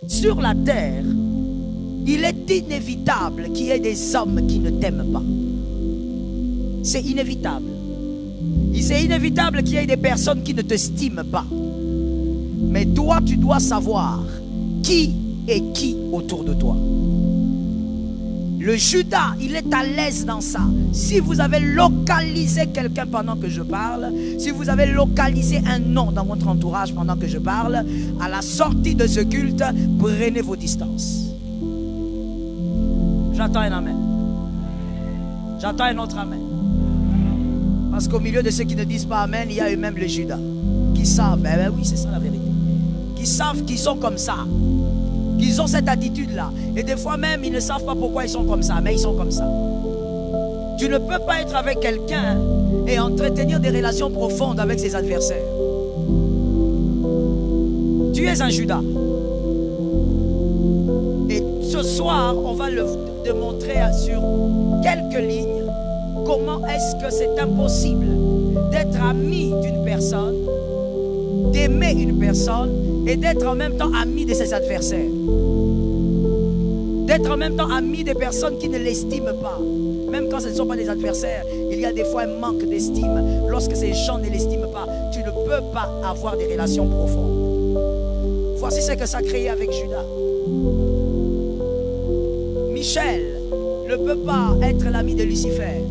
sur la terre, il est inévitable qu'il y ait des hommes qui ne t'aiment pas. C'est inévitable. C'est inévitable qu'il y ait des personnes qui ne te stiment pas. Mais toi, tu dois savoir qui est qui autour de toi. Le Judas, il est à l'aise dans ça. Si vous avez localisé quelqu'un pendant que je parle, si vous avez localisé un nom dans votre entourage pendant que je parle, à la sortie de ce culte, prenez vos distances. J'attends un amen. J'attends un autre amen. Parce qu'au milieu de ceux qui ne disent pas amen, il y a eux-mêmes les Judas qui savent, ben oui, c'est ça la vérité, qui savent qu'ils sont comme ça, qu'ils ont cette attitude-là. Et des fois même, ils ne savent pas pourquoi ils sont comme ça, mais ils sont comme ça. Tu ne peux pas être avec quelqu'un et entretenir des relations profondes avec ses adversaires. Tu es un Judas. Et ce soir, on va le démontrer sur quelques lignes comment est-ce que c'est impossible d'être ami d'une personne, d'aimer une personne et d'être en même temps ami de ses adversaires. D'être en même temps ami des personnes qui ne l'estiment pas. Même quand ce ne sont pas des adversaires, il y a des fois un manque d'estime. Lorsque ces gens ne l'estiment pas, tu ne peux pas avoir des relations profondes. Voici ce que ça a créé avec Judas. Michel ne peut pas être l'ami de Lucifer.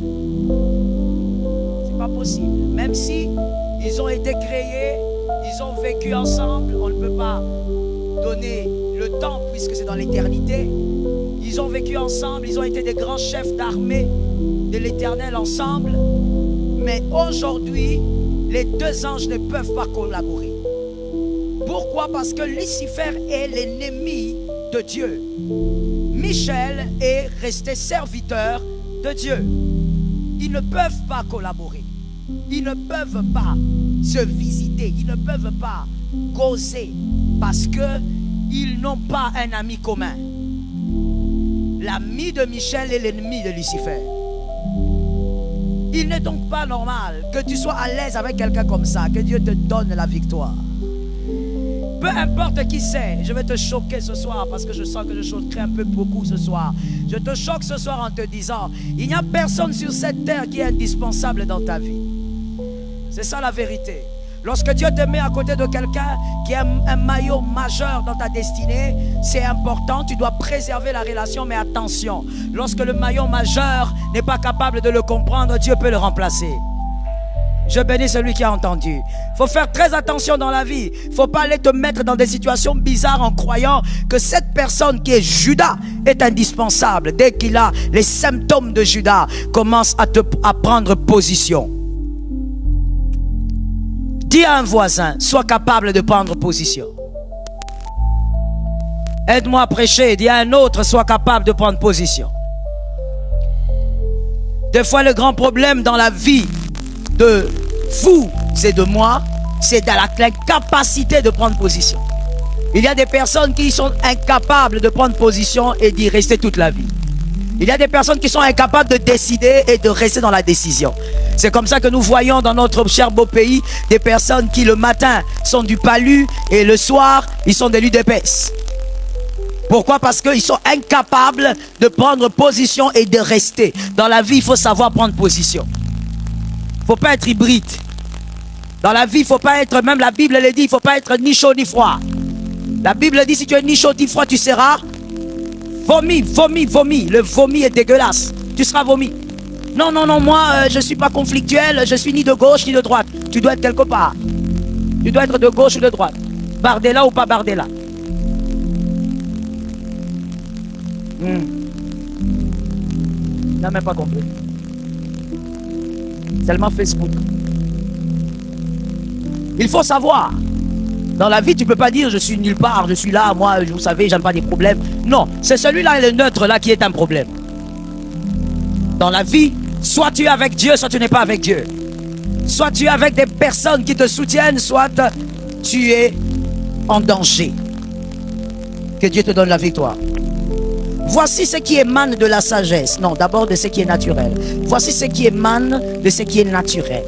C'est pas possible. Même si ils ont été créés, ils ont vécu ensemble, on ne peut pas donner le temps puisque c'est dans l'éternité. Ils ont vécu ensemble, ils ont été des grands chefs d'armée de l'Éternel ensemble. Mais aujourd'hui, les deux anges ne peuvent pas collaborer. Pourquoi? Parce que Lucifer est l'ennemi de Dieu. Michel est resté serviteur de Dieu. Ils ne peuvent pas collaborer. Ils ne peuvent pas se visiter. Ils ne peuvent pas causer parce qu'ils n'ont pas un ami commun. L'ami de Michel est l'ennemi de Lucifer. Il n'est donc pas normal que tu sois à l'aise avec quelqu'un comme ça, que Dieu te donne la victoire. Peu importe qui c'est, je vais te choquer ce soir parce que je sens que je choquerai un peu beaucoup ce soir. Je te choque ce soir en te disant, il n'y a personne sur cette terre qui est indispensable dans ta vie. C'est ça la vérité. Lorsque Dieu te met à côté de quelqu'un qui a un maillot majeur dans ta destinée, c'est important, tu dois préserver la relation, mais attention, lorsque le maillot majeur n'est pas capable de le comprendre, Dieu peut le remplacer. Je bénis celui qui a entendu. Il faut faire très attention dans la vie. Il ne faut pas aller te mettre dans des situations bizarres en croyant que cette personne qui est Judas est indispensable. Dès qu'il a les symptômes de Judas, commence à prendre position. Dis à un voisin, sois capable de prendre position. Aide-moi à prêcher. Dis à un autre, sois capable de prendre position. Des fois, le grand problème dans la vie de vous, c'est de moi, c'est de l'incapacité de prendre position. Il y a des personnes qui sont incapables de prendre position et d'y rester toute la vie. Il y a des personnes qui sont incapables de décider et de rester dans la décision. C'est comme ça que nous voyons dans notre cher beau pays des personnes qui le matin sont du palu et le soir ils sont des luttes d'épaisse. Pourquoi? Parce qu'ils sont incapables de prendre position et de rester. Dans la vie, il faut savoir prendre position. Il ne faut pas être hybride. Dans la vie, il ne faut pas être, même la Bible le dit, il ne faut pas être ni chaud ni froid. La Bible dit, si tu es ni chaud ni froid, tu seras vomi, vomi, vomi. Le vomi est dégueulasse. Tu seras vomi. Non, non, non, moi, je ne suis pas conflictuel, je suis ni de gauche ni de droite. Tu dois être quelque part. Tu dois être de gauche ou de droite. Bardella ou pas Bardella. Il n'a même pas compris. Seulement Facebook. Il faut savoir. Dans la vie, tu ne peux pas dire je suis nulle part, je suis là, moi, vous savez, j'aime pas des problèmes. Non, c'est celui-là, le neutre là, qui est un problème. Dans la vie, soit tu es avec Dieu, soit tu n'es pas avec Dieu. Soit tu es avec des personnes qui te soutiennent, soit tu es en danger. Que Dieu te donne la victoire. Voici ce qui émane de la sagesse. Non, d'abord de ce qui est naturel. Voici ce qui émane de ce qui est naturel.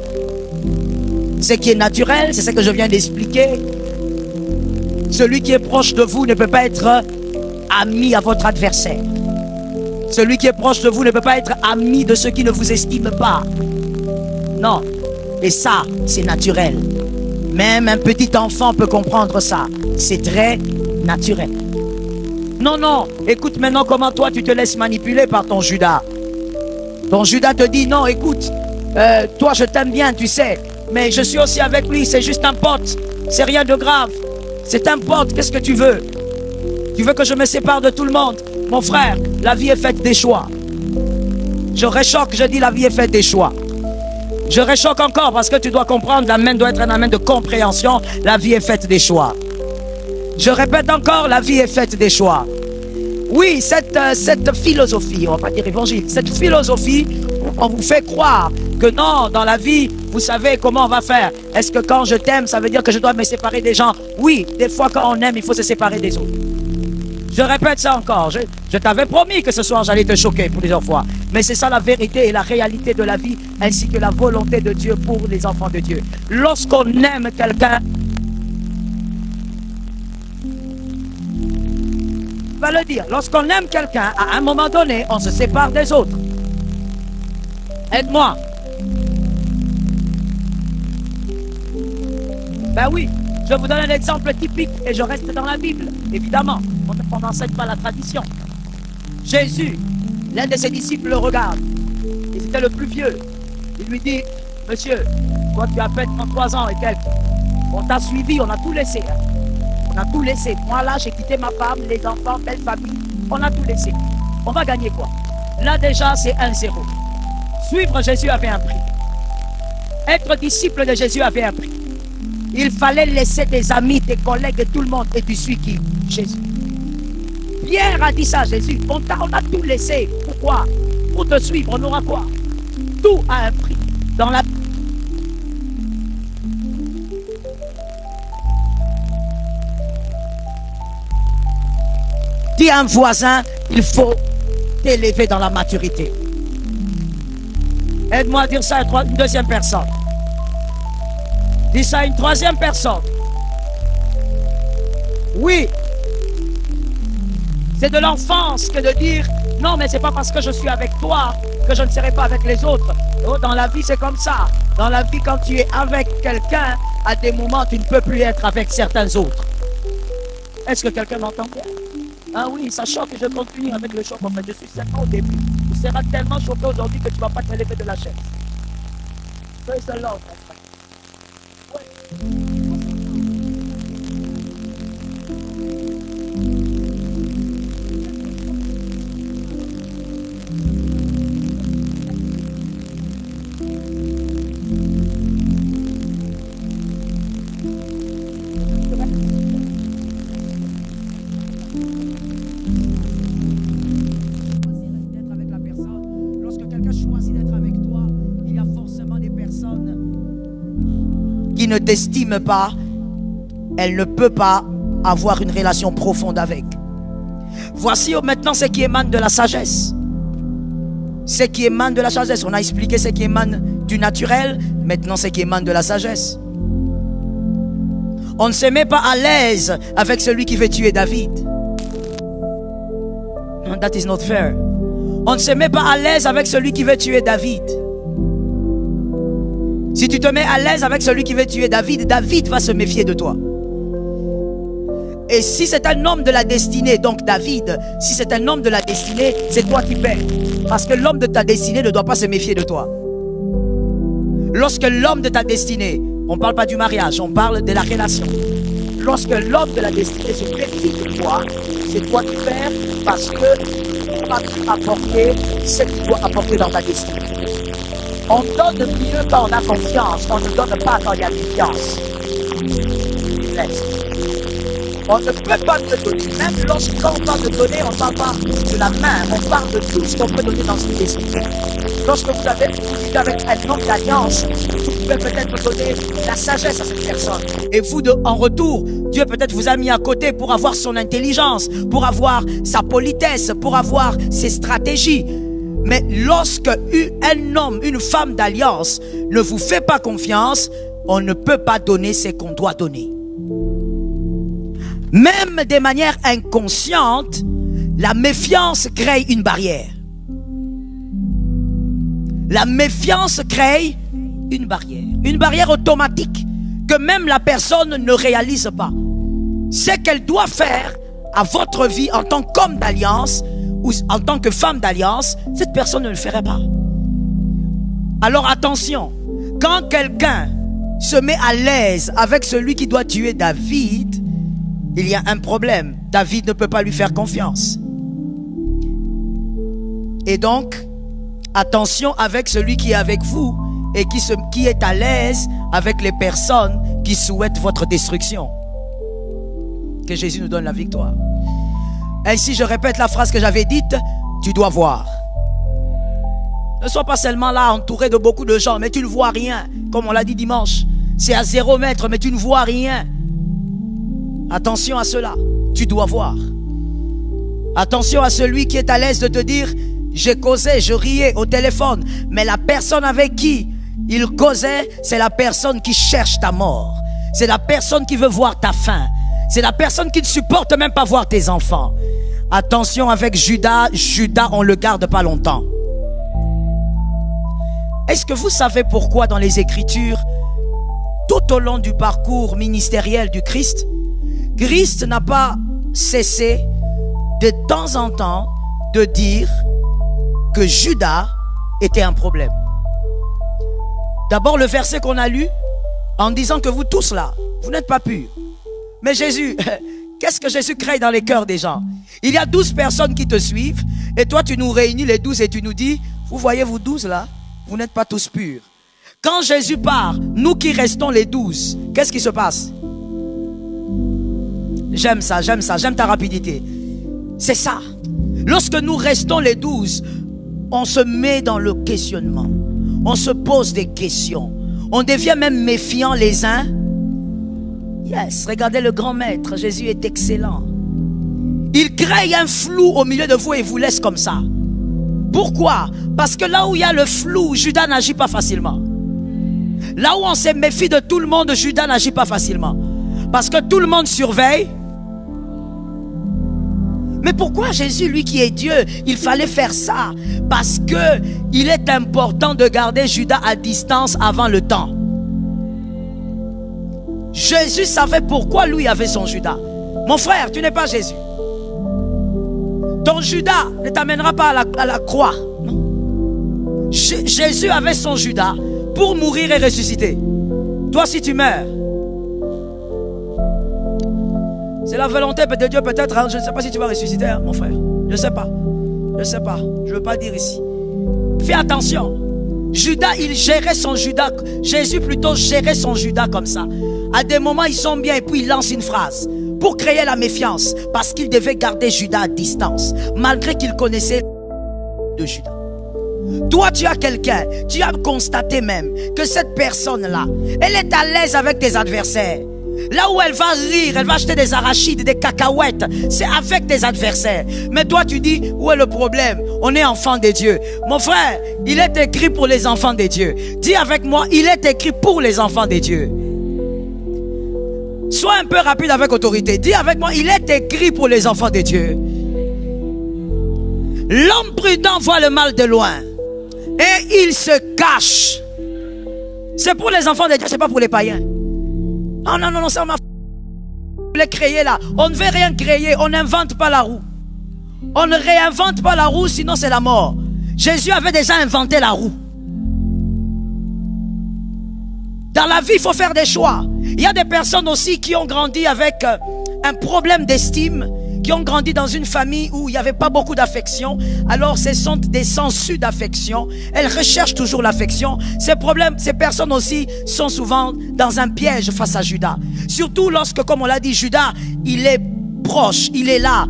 Ce qui est naturel, c'est ce que je viens d'expliquer. Celui qui est proche de vous ne peut pas être ami à votre adversaire. Celui qui est proche de vous ne peut pas être ami de ceux qui ne vous estiment pas. Non. Et ça, c'est naturel. Même un petit enfant peut comprendre ça. C'est très naturel. Non, non. Écoute maintenant comment toi tu te laisses manipuler par ton Judas. Ton Judas te dit non, écoute, toi je t'aime bien, tu sais. Mais je suis aussi avec lui, c'est juste un pote. C'est rien de grave. C'est un pote, qu'est-ce que tu veux? Tu veux que je me sépare de tout le monde? Mon frère, la vie est faite des choix. Je réchoque, je dis la vie est faite des choix. Je réchoque encore parce que tu dois comprendre, l'amen doit être un amen de compréhension. La vie est faite des choix. Je répète encore, la vie est faite des choix. Oui, cette philosophie, on va pas dire évangile, cette philosophie, on vous fait croire que non, dans la vie, vous savez comment on va faire. Est-ce que quand je t'aime, ça veut dire que je dois me séparer des gens? Oui, des fois quand on aime, il faut se séparer des autres. Je répète ça encore. Je t'avais promis que ce soir, j'allais te choquer plusieurs fois. Mais c'est ça la vérité et la réalité de la vie, ainsi que la volonté de Dieu pour les enfants de Dieu. Lorsqu'on aime quelqu'un, va le dire, lorsqu'on aime quelqu'un, à un moment donné, on se sépare des autres. Aide-moi. Ben oui, je vous donne un exemple typique et je reste dans la Bible, évidemment. On n'enseigne pas la tradition. Jésus, l'un de ses disciples le regarde. Et c'était le plus vieux. Il lui dit, monsieur, toi tu as à peine 33 ans et quelques. On t'a suivi, on a tout laissé. On a tout laissé. Moi là, j'ai quitté ma femme, les enfants, belle famille. On a tout laissé. On va gagner quoi? Là déjà, c'est 1-0. Suivre Jésus avait un prix. Être disciple de Jésus avait un prix. Il fallait laisser tes amis, tes collègues et tout le monde. Et tu suis qui? Jésus. Pierre a dit ça à Jésus. On a tout laissé. Pourquoi? Pour te suivre, on aura quoi? Tout a un prix. Dans la... Dis à un voisin, il faut t'élever dans la maturité. Aide-moi à dire ça à une deuxième personne. Dis ça à une troisième personne. Oui. C'est de l'enfance que de dire non, mais c'est pas parce que je suis avec toi que je ne serai pas avec les autres. Oh, dans la vie, c'est comme ça. Dans la vie, quand tu es avec quelqu'un, à des moments, tu ne peux plus être avec certains autres. Est-ce que quelqu'un m'entend bien? Ah oui, ça choque et je continue avec le choc. En fait, je suis seulement au début. Tu seras tellement choqué aujourd'hui que tu ne vas pas te lever de la chaise. Praise the Lord. Qui ne t'estime pas, elle ne peut pas avoir une relation profonde avec. Voici maintenant ce qui émane de la sagesse. Ce qui émane de la sagesse. On a expliqué ce qui émane du naturel, maintenant ce qui émane de la sagesse. On ne se met pas à l'aise avec celui qui veut tuer David. No, that is not fair. On ne se met pas à l'aise avec celui qui veut tuer David. Si tu te mets à l'aise avec celui qui veut tuer David, David va se méfier de toi. Et si c'est un homme de la destinée, donc David, si c'est un homme de la destinée, c'est toi qui paies. Parce que l'homme de ta destinée ne doit pas se méfier de toi. Lorsque l'homme de ta destinée, on ne parle pas du mariage, on parle de la relation. Lorsque l'homme de la destinée se méfie de toi, c'est toi qui perds parce que tu ne vas plus apporter ce qu'il doit apporter dans ta destinée. On donne mieux quand on a confiance, on ne donne pas quand il y a confiance. On ne peut pas te donner, même lorsqu'on parle de donner, on ne parle pas de la main, on parle de tout ce qu'on peut donner dans une esprit. Lorsque vous vivez avec un homme d'alliance, vous pouvez peut-être donner la sagesse à cette personne. Et vous, en retour, Dieu peut-être vous a mis à côté pour avoir son intelligence, pour avoir sa politesse, pour avoir ses stratégies. Mais lorsque un homme, une femme d'alliance ne vous fait pas confiance, on ne peut pas donner ce qu'on doit donner. Même de manière inconsciente, la méfiance crée une barrière. La méfiance crée une barrière automatique que même la personne ne réalise pas. Ce qu'elle doit faire à votre vie en tant qu'homme d'alliance ou en tant que femme d'alliance, cette personne ne le ferait pas. Alors attention, quand quelqu'un se met à l'aise avec celui qui doit tuer David, il y a un problème. David ne peut pas lui faire confiance. Et donc, attention avec celui qui est avec vous et qui est à l'aise avec les personnes qui souhaitent votre destruction. Que Jésus nous donne la victoire. Ainsi, je répète la phrase que j'avais dite, tu dois voir. Ne sois pas seulement là entouré de beaucoup de gens, mais tu ne vois rien, comme on l'a dit dimanche. C'est à 0 mètre, mais tu ne vois rien. Attention à cela, tu dois voir. Attention à celui qui est à l'aise de te dire, j'ai causé, je riais au téléphone, mais la personne avec qui il causait, c'est la personne qui cherche ta mort. C'est la personne qui veut voir ta fin. C'est la personne qui ne supporte même pas voir tes enfants. Attention avec Judas, Judas on ne le garde pas longtemps. Est-ce que vous savez pourquoi dans les Écritures, tout au long du parcours ministériel du Christ, Christ n'a pas cessé de temps en temps de dire que Judas était un problème. D'abord le verset qu'on a lu en disant que vous tous là, vous n'êtes pas purs. Mais Jésus, qu'est-ce que Jésus crée dans les cœurs des gens? Il y a 12 personnes qui te suivent et toi tu nous réunis les 12 et tu nous dis, vous voyez vous 12 là, vous n'êtes pas tous purs. Quand Jésus part, nous qui restons les 12, qu'est-ce qui se passe? J'aime ça, j'aime ta rapidité. C'est ça. Lorsque nous restons les 12, on se met dans le questionnement. On se pose des questions. On devient même méfiant les uns. Yes, regardez le grand maître, Jésus est excellent. Il crée un flou au milieu de vous et vous laisse comme ça. Pourquoi? Parce que là où il y a le flou, Judas n'agit pas facilement. Là où on se méfie de tout le monde, Judas n'agit pas facilement. Parce que tout le monde surveille. Mais pourquoi Jésus, lui qui est Dieu, il fallait faire ça? Parce que il est important de garder Judas à distance avant le temps. Jésus savait pourquoi lui avait son Judas. Mon frère, tu n'es pas Jésus. Ton Judas ne t'amènera pas à la croix. Non. Jésus avait son Judas pour mourir et ressusciter. Toi, si tu meurs, c'est la volonté de Dieu peut-être. Hein, je ne sais pas si tu vas ressusciter, hein, mon frère. Je ne sais pas. Je ne sais pas. Je ne veux pas dire ici. Fais attention. Judas, il gérait son Judas. Jésus plutôt gérait son Judas comme ça. À des moments, ils sont bien et puis il lance une phrase pour créer la méfiance. Parce qu'il devait garder Judas à distance. Malgré qu'il connaissait de Judas. Toi, tu as quelqu'un, tu as constaté même que cette personne-là, elle est à l'aise avec tes adversaires. Là où elle va rire, elle va acheter des arachides, des cacahuètes, c'est avec tes adversaires. Mais toi tu dis, où est le problème? On est enfant de Dieu. Mon frère, il est écrit pour les enfants de Dieu. Dis avec moi, il est écrit pour les enfants de Dieu. Sois un peu rapide avec autorité. Dis avec moi, il est écrit pour les enfants de Dieu. L'homme prudent voit le mal de loin et il se cache. C'est pour les enfants de Dieu, c'est pas pour les païens. Oh non, ça m'a créé là. On ne veut rien créer, on n'invente pas la roue. On ne réinvente pas la roue, sinon c'est la mort. Jésus avait déjà inventé la roue. Dans la vie, il faut faire des choix. Il y a des personnes aussi qui ont grandi avec un problème d'estime, qui ont grandi dans une famille où il n'y avait pas beaucoup d'affection. Alors ce sont des sensus d'affection. Elles recherchent toujours l'affection. Ces personnes aussi sont souvent dans un piège face à Judas. Surtout lorsque, comme on l'a dit, Judas, il est proche, il est là.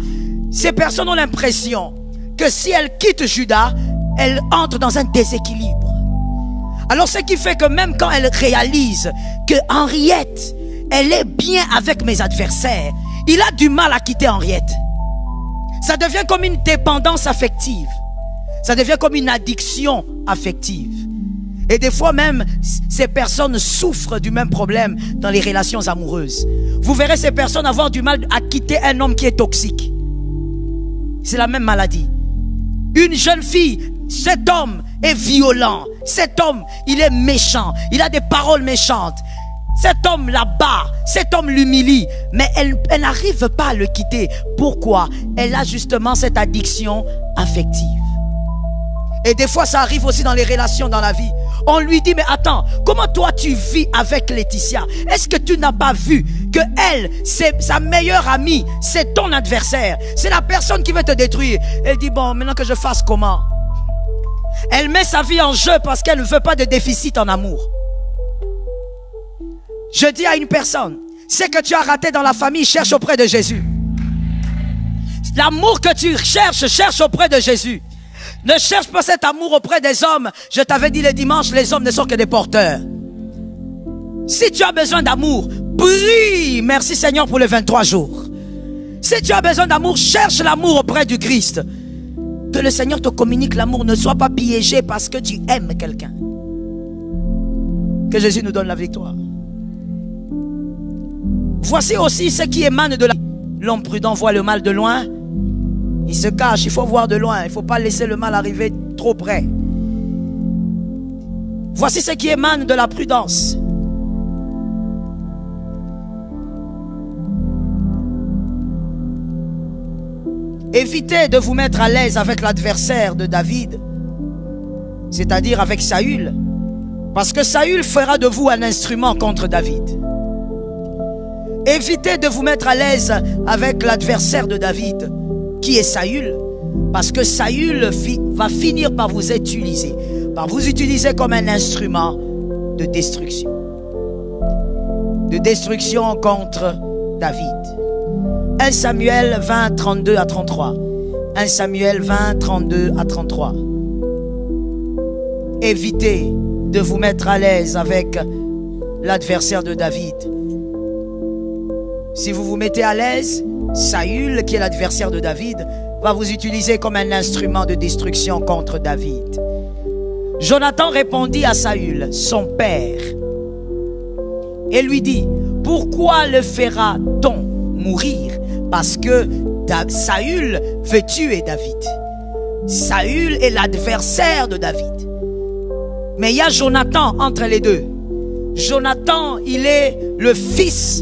Ces personnes ont l'impression que si elles quittent Judas, elles entrent dans un déséquilibre. Alors ce qui fait que même quand elles réalisent que Henriette, elle est bien avec mes adversaires, il a du mal à quitter Henriette. Ça devient comme une dépendance affective. Ça devient comme une addiction affective. Et des fois même, ces personnes souffrent du même problème dans les relations amoureuses. Vous verrez ces personnes avoir du mal à quitter un homme qui est toxique. C'est la même maladie. Une jeune fille, cet homme est violent. Cet homme, il est méchant. Il a des paroles méchantes. Cet homme la bat. Cet homme l'humilie. Mais elle n'arrive pas à le quitter. Pourquoi? Elle a justement cette addiction affective. Et des fois, ça arrive aussi dans les relations dans la vie. On lui dit, mais attends, comment toi tu vis avec Laetitia? Est-ce que tu n'as pas vu que elle, c'est sa meilleure amie, c'est ton adversaire, c'est la personne qui veut te détruire? Elle dit, bon, maintenant que je fasse comment? Elle met sa vie en jeu parce qu'elle ne veut pas de déficit en amour. Je dis à une personne, c'est que tu as raté dans la famille, cherche auprès de Jésus. L'amour que tu cherches, cherche auprès de Jésus. Ne cherche pas cet amour auprès des hommes. Je t'avais dit le dimanche, les hommes ne sont que des porteurs. Si tu as besoin d'amour, prie. Merci Seigneur pour les 23 jours. Si tu as besoin d'amour, cherche l'amour auprès du Christ. Que le Seigneur te communique l'amour. Ne sois pas piégé parce que tu aimes quelqu'un. Que Jésus nous donne la victoire. Voici aussi ce qui émane de la... L'homme prudent voit le mal de loin. Il se cache, il faut voir de loin. Il ne faut pas laisser le mal arriver trop près. Voici ce qui émane de la prudence. Évitez de vous mettre à l'aise avec l'adversaire de David, c'est-à-dire avec Saül, parce que Saül fera de vous un instrument contre David. Évitez de vous mettre à l'aise avec l'adversaire de David, qui est Saül, parce que Saül va finir par vous utiliser comme un instrument de destruction contre David. 1 Samuel 20, 32 à 33. 1 Samuel 20, 32 à 33. Évitez de vous mettre à l'aise avec l'adversaire de David. Si vous vous mettez à l'aise, Saül, qui est l'adversaire de David, va vous utiliser comme un instrument de destruction contre David. Jonathan répondit à Saül, son père, et lui dit, pourquoi le fera-t-on mourir? Parce que Saül veut tuer David. Saül est l'adversaire de David. Mais il y a Jonathan entre les deux. Jonathan, il est le fils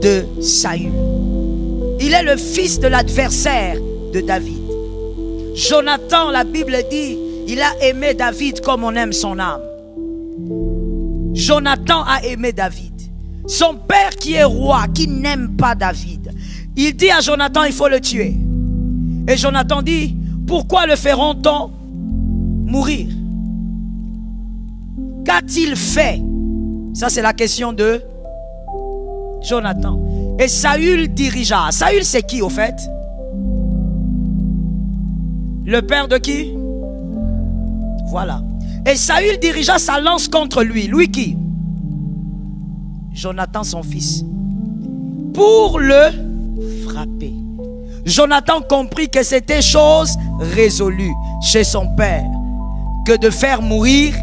de Saül. Il est le fils de l'adversaire de David. Jonathan, la Bible dit, il a aimé David comme on aime son âme. Jonathan a aimé David. Son père qui est roi, qui n'aime pas David, il dit à Jonathan, il faut le tuer. Et Jonathan dit, pourquoi le feront-on mourir? Qu'a-t-il fait? Ça c'est la question de Jonathan. Et Saül dirigea. Saül c'est qui au fait? Le père de qui? Voilà. Et Saül dirigea sa lance contre lui. Lui qui? Jonathan son fils. Pour le frapper. Jonathan comprit que c'était chose résolue chez son père que de faire mourir.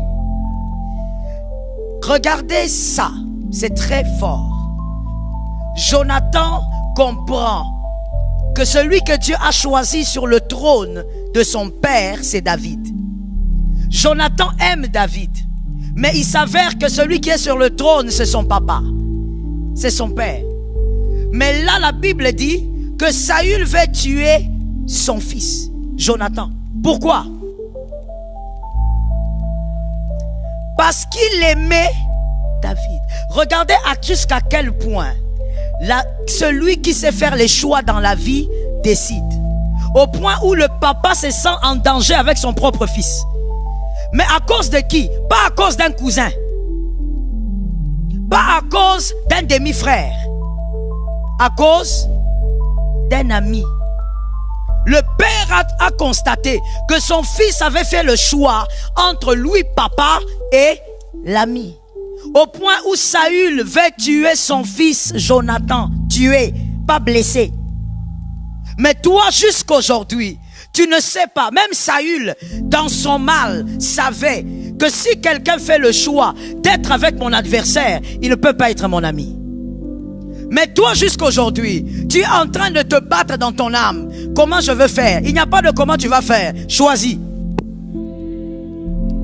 Regardez ça, c'est très fort. Jonathan comprend que celui que Dieu a choisi sur le trône de son père, c'est David. Jonathan aime David, mais il s'avère que celui qui est sur le trône, c'est son papa, c'est son père. Mais là, la Bible dit que Saül veut tuer son fils, Jonathan. Pourquoi? Parce qu'il aimait David. Regardez jusqu'à quel point celui qui sait faire les choix dans la vie décide. Au point où le papa se sent en danger avec son propre fils. Mais à cause de qui? Pas à cause d'un cousin. Pas à cause d'un demi-frère. À cause d'un ami. Le père a constaté que son fils avait fait le choix entre lui, papa, et l'ami. Au point où Saül veut tuer son fils Jonathan. Tuer, pas blesser. Mais toi, jusqu'aujourd'hui, tu ne sais pas. Même Saül, dans son mal, savait que si quelqu'un fait le choix d'être avec mon adversaire, il ne peut pas être mon ami. Mais toi, jusqu'aujourd'hui, tu es en train de te battre dans ton âme. Comment je veux faire? Il n'y a pas de comment tu vas faire. Choisis.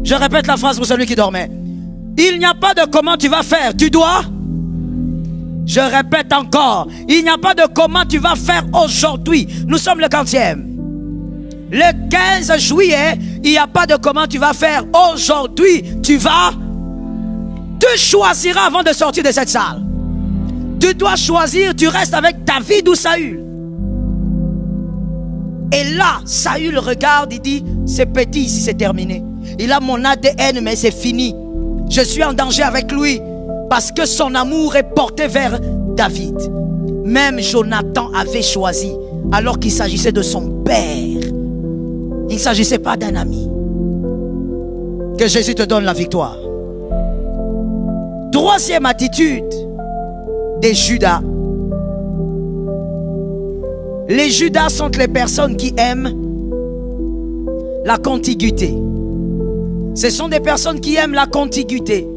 Je répète la phrase pour celui qui dormait. Il n'y a pas de comment tu vas faire. Tu dois. Je répète encore. Il n'y a pas de comment tu vas faire aujourd'hui. Nous sommes le 40e. Le 15 juillet, il n'y a pas de comment tu vas faire aujourd'hui. Tu choisiras avant de sortir de cette salle. Tu dois choisir, tu restes avec David ou Saül. Et là, Saül regarde, il dit, c'est petit ici, c'est terminé. Il a mon ADN, mais c'est fini. Je suis en danger avec lui parce que son amour est porté vers David. Même Jonathan avait choisi, alors qu'il s'agissait de son père. Il ne s'agissait pas d'un ami. Que Jésus te donne la victoire. Troisième attitude des Judas. Les Judas sont les personnes qui aiment la contiguïté. Ce sont des personnes qui aiment la contiguïté.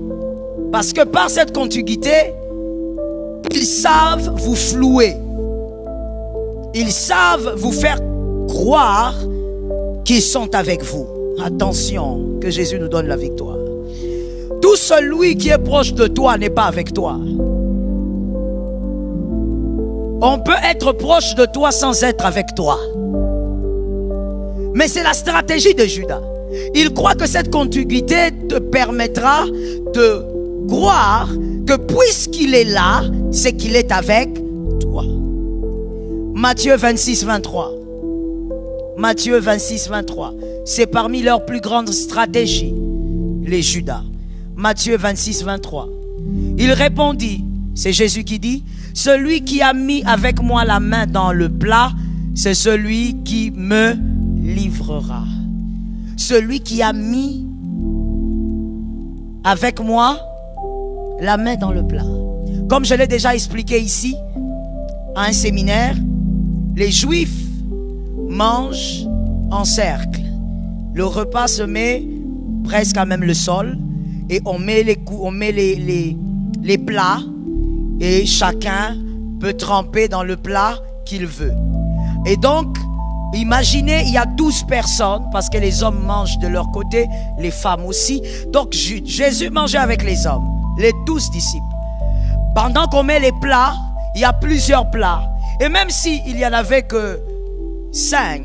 Parce que par cette contiguïté, ils savent vous flouer. Ils savent vous faire croire qu'ils sont avec vous. Attention, que Jésus nous donne la victoire. Tout celui qui est proche de toi n'est pas avec toi. On peut être proche de toi sans être avec toi. Mais c'est la stratégie de Judas. Il croit que cette contiguïté te permettra de croire que puisqu'il est là, c'est qu'il est avec toi. Matthieu 26, 23. Matthieu 26, 23. C'est parmi leurs plus grandes stratégies, les Judas. Matthieu 26, 23. Il répondit, c'est Jésus qui dit, celui qui a mis avec moi la main dans le plat, c'est celui qui me livrera. Celui qui a mis avec moi la main dans le plat. Comme je l'ai déjà expliqué ici, à un séminaire, les Juifs mangent en cercle. Le repas se met presque à même le sol et on met les plats et chacun peut tremper dans le plat qu'il veut. Et donc, imaginez, il y a 12 personnes, parce que les hommes mangent de leur côté, les femmes aussi. Donc, Jésus mangeait avec les hommes, les 12 disciples. Pendant qu'on met les plats, il y a plusieurs plats. Et même s'il n'y en avait que 5,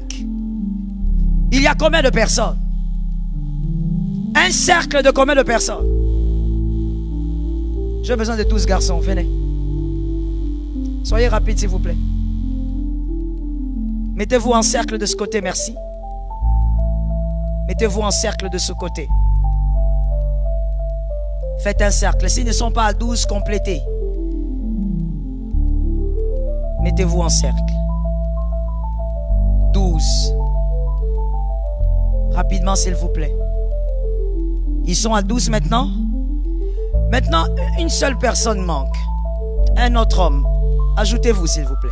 il y a combien de personnes? Un cercle de combien de personnes? J'ai besoin de 12 garçons, venez. Soyez rapides s'il vous plaît. Mettez-vous en cercle de ce côté, merci. Mettez-vous en cercle de ce côté. Faites un cercle. S'ils ne sont pas à 12, complétez. Mettez-vous en cercle. 12. Rapidement s'il vous plaît. Ils sont à 12 maintenant. Maintenant, une seule personne manque. Un autre homme. Ajoutez-vous s'il vous plaît.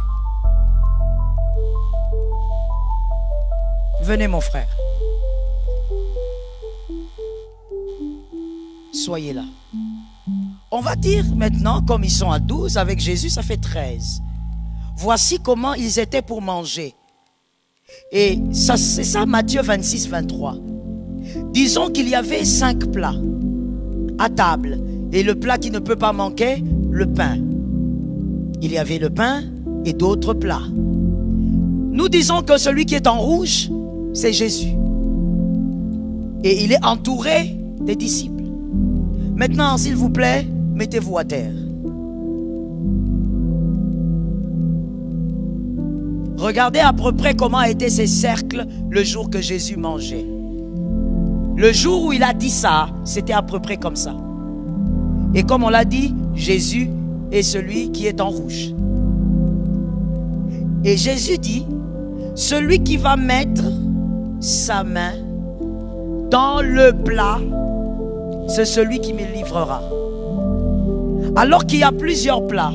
Venez mon frère. Soyez là. On va dire maintenant, comme ils sont à 12, avec Jésus, ça fait 13. Voici comment ils étaient pour manger. Et ça, c'est ça, Matthieu 26, 23. Disons qu'il y avait 5 plats à table. Et le plat qui ne peut pas manquer, le pain. Il y avait le pain et d'autres plats. Nous disons que celui qui est en rouge, c'est Jésus. Et il est entouré des disciples. Maintenant, s'il vous plaît, mettez-vous à terre. Regardez à peu près comment étaient ces cercles le jour que Jésus mangeait. Le jour où il a dit ça, c'était à peu près comme ça. Et comme on l'a dit, Jésus est celui qui est en rouge. Et Jésus dit, celui qui va mettre sa main dans le plat, c'est celui qui me livrera. Alors qu'il y a plusieurs plats,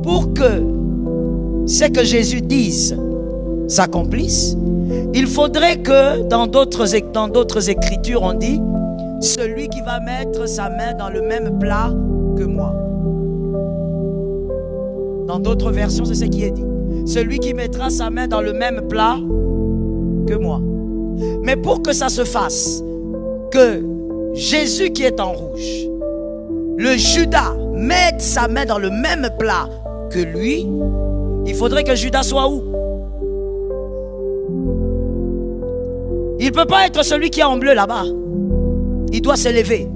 pour que ce que Jésus dise s'accomplisse, Il faudrait que dans d'autres écritures, on dit celui qui va mettre sa main dans le même plat que moi. Dans d'autres versions, c'est ce qui est dit. Celui qui mettra sa main dans le même plat que moi. Mais pour que ça se fasse, que Jésus qui est en rouge, le Judas mette sa main dans le même plat que lui, il faudrait que Judas soit où? Il ne peut pas être celui qui est en bleu là-bas. Il doit se lever.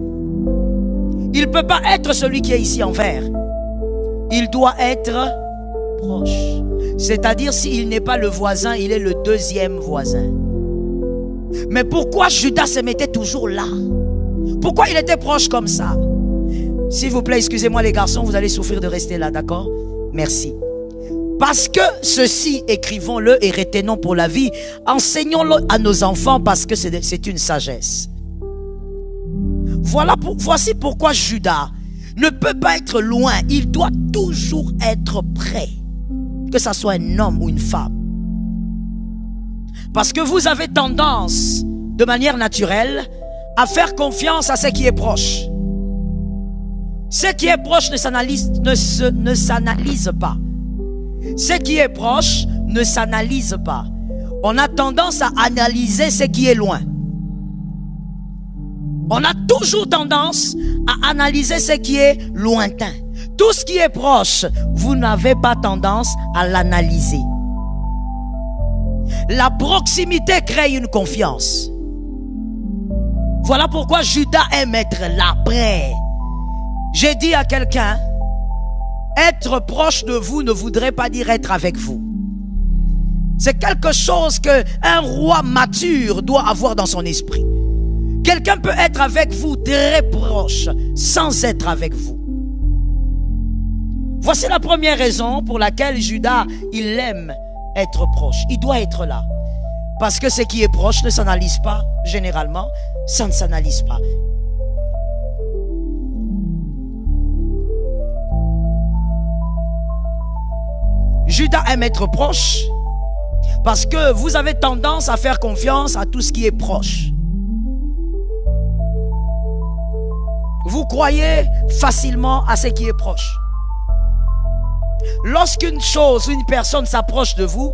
Il ne peut pas être celui qui est ici en vert. Il doit être proche. C'est-à-dire, s'il n'est pas le voisin, il est le deuxième voisin. Mais pourquoi Judas se mettait toujours là? Pourquoi il était proche comme ça? S'il vous plaît, excusez-moi les garçons, vous allez souffrir de rester là, d'accord? Merci. Parce que ceci, écrivons-le et retenons pour la vie. Enseignons-le à nos enfants parce que c'est une sagesse. Voici pourquoi Judas ne peut pas être loin. Il doit toujours être prêt. Que ce soit un homme ou une femme. Parce que vous avez tendance, de manière naturelle, à faire confiance à ce qui est proche. Ce qui est proche ne s'analyse pas. Ce qui est proche ne s'analyse pas. On a tendance à analyser ce qui est loin. On a toujours tendance à analyser ce qui est lointain. Tout ce qui est proche, vous n'avez pas tendance à l'analyser. La proximité crée une confiance. Voilà pourquoi Judas aime être là, près. J'ai dit à quelqu'un, être proche de vous ne voudrait pas dire être avec vous. C'est quelque chose qu'un roi mature doit avoir dans son esprit. Quelqu'un peut être avec vous très proche sans être avec vous. Voici la première raison pour laquelle Judas, il aime être proche. Il doit être là. Parce que ce qui est proche ne s'analyse pas. Généralement, ça ne s'analyse pas. Judas aime être proche parce que vous avez tendance à faire confiance à tout ce qui est proche. Vous croyez facilement à ce qui est proche. Lorsqu'une chose ou une personne s'approche de vous,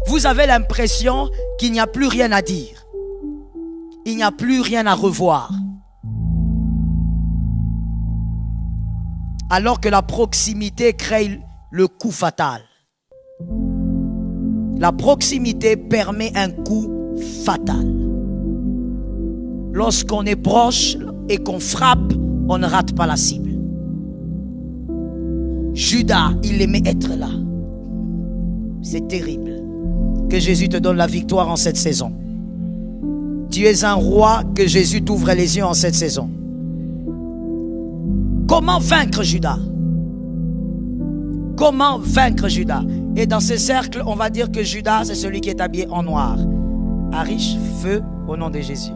vous avez l'impression qu'il n'y a plus rien à dire. Il n'y a plus rien à revoir. Alors que la proximité crée le coup fatal. La proximité permet un coup fatal. Lorsqu'on est proche et qu'on frappe, on ne rate pas la cible. Judas, il aimait être là. C'est terrible. Que Jésus te donne la victoire en cette saison. Tu es un roi, que Jésus t'ouvre les yeux en cette saison. Comment vaincre Judas? Comment vaincre Judas? Et dans ce cercle, on va dire que Judas, c'est celui qui est habillé en noir. Arish, feu, au nom de Jésus.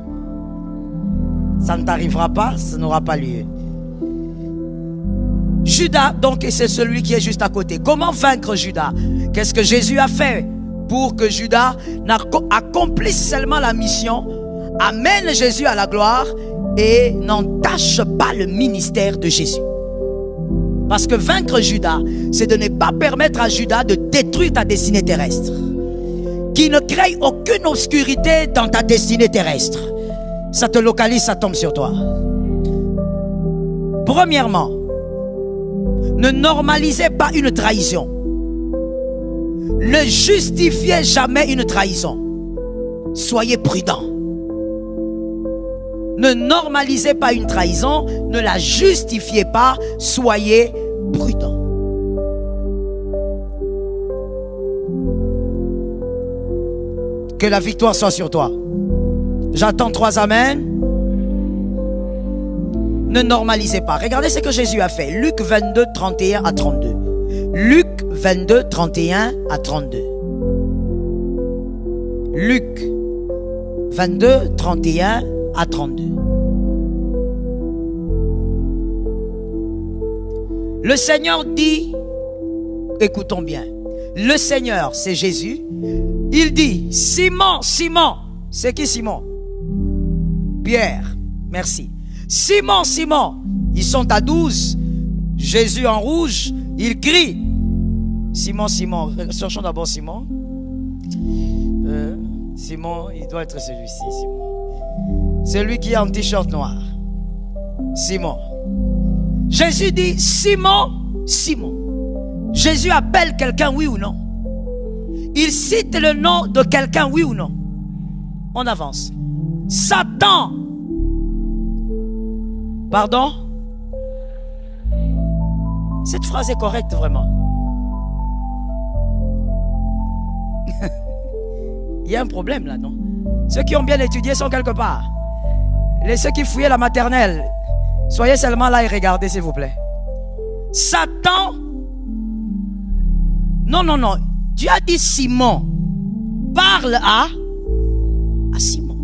Ça ne t'arrivera pas, ça n'aura pas lieu. Judas, donc, c'est celui qui est juste à côté. Comment vaincre Judas? Qu'est-ce que Jésus a fait pour que Judas accomplisse seulement la mission, amène Jésus à la gloire et n'entache pas le ministère de Jésus? Parce que vaincre Judas, c'est de ne pas permettre à Judas de détruire ta destinée terrestre. Qui ne crée aucune obscurité dans ta destinée terrestre. Ça te localise, ça tombe sur toi. Premièrement, ne normalisez pas une trahison. Ne justifiez jamais une trahison. Soyez prudent. Ne normalisez pas une trahison, ne la justifiez pas, soyez prudent. Que la victoire soit sur toi. J'attends 3 amens. Ne normalisez pas. Regardez ce que Jésus a fait. Luc 22, 31 à 32. Luc 22, 31 à 32. Luc 22, 31 à 32. Le Seigneur dit, écoutons bien, Le Seigneur, c'est Jésus. Il dit, Simon, Simon. C'est qui Simon? Pierre, merci. Simon, Simon. Ils sont à 12. Jésus en rouge, il crie. Simon, Simon. Cherchons d'abord Simon. Simon, il doit être celui-ci, Simon. Celui qui est en t-shirt noir. Simon. Jésus dit, Simon, Simon. Jésus appelle quelqu'un, oui ou non? Il cite le nom de quelqu'un, oui ou non? On avance. Satan. Pardon? Cette phrase est correcte vraiment. Il y a un problème là, non? Ceux qui ont bien étudié sont quelque part. Ceux qui fouillaient la maternelle, soyez seulement là et regardez s'il vous plaît. Satan. Non, non, non. Tu as dit Simon. Parle à Simon.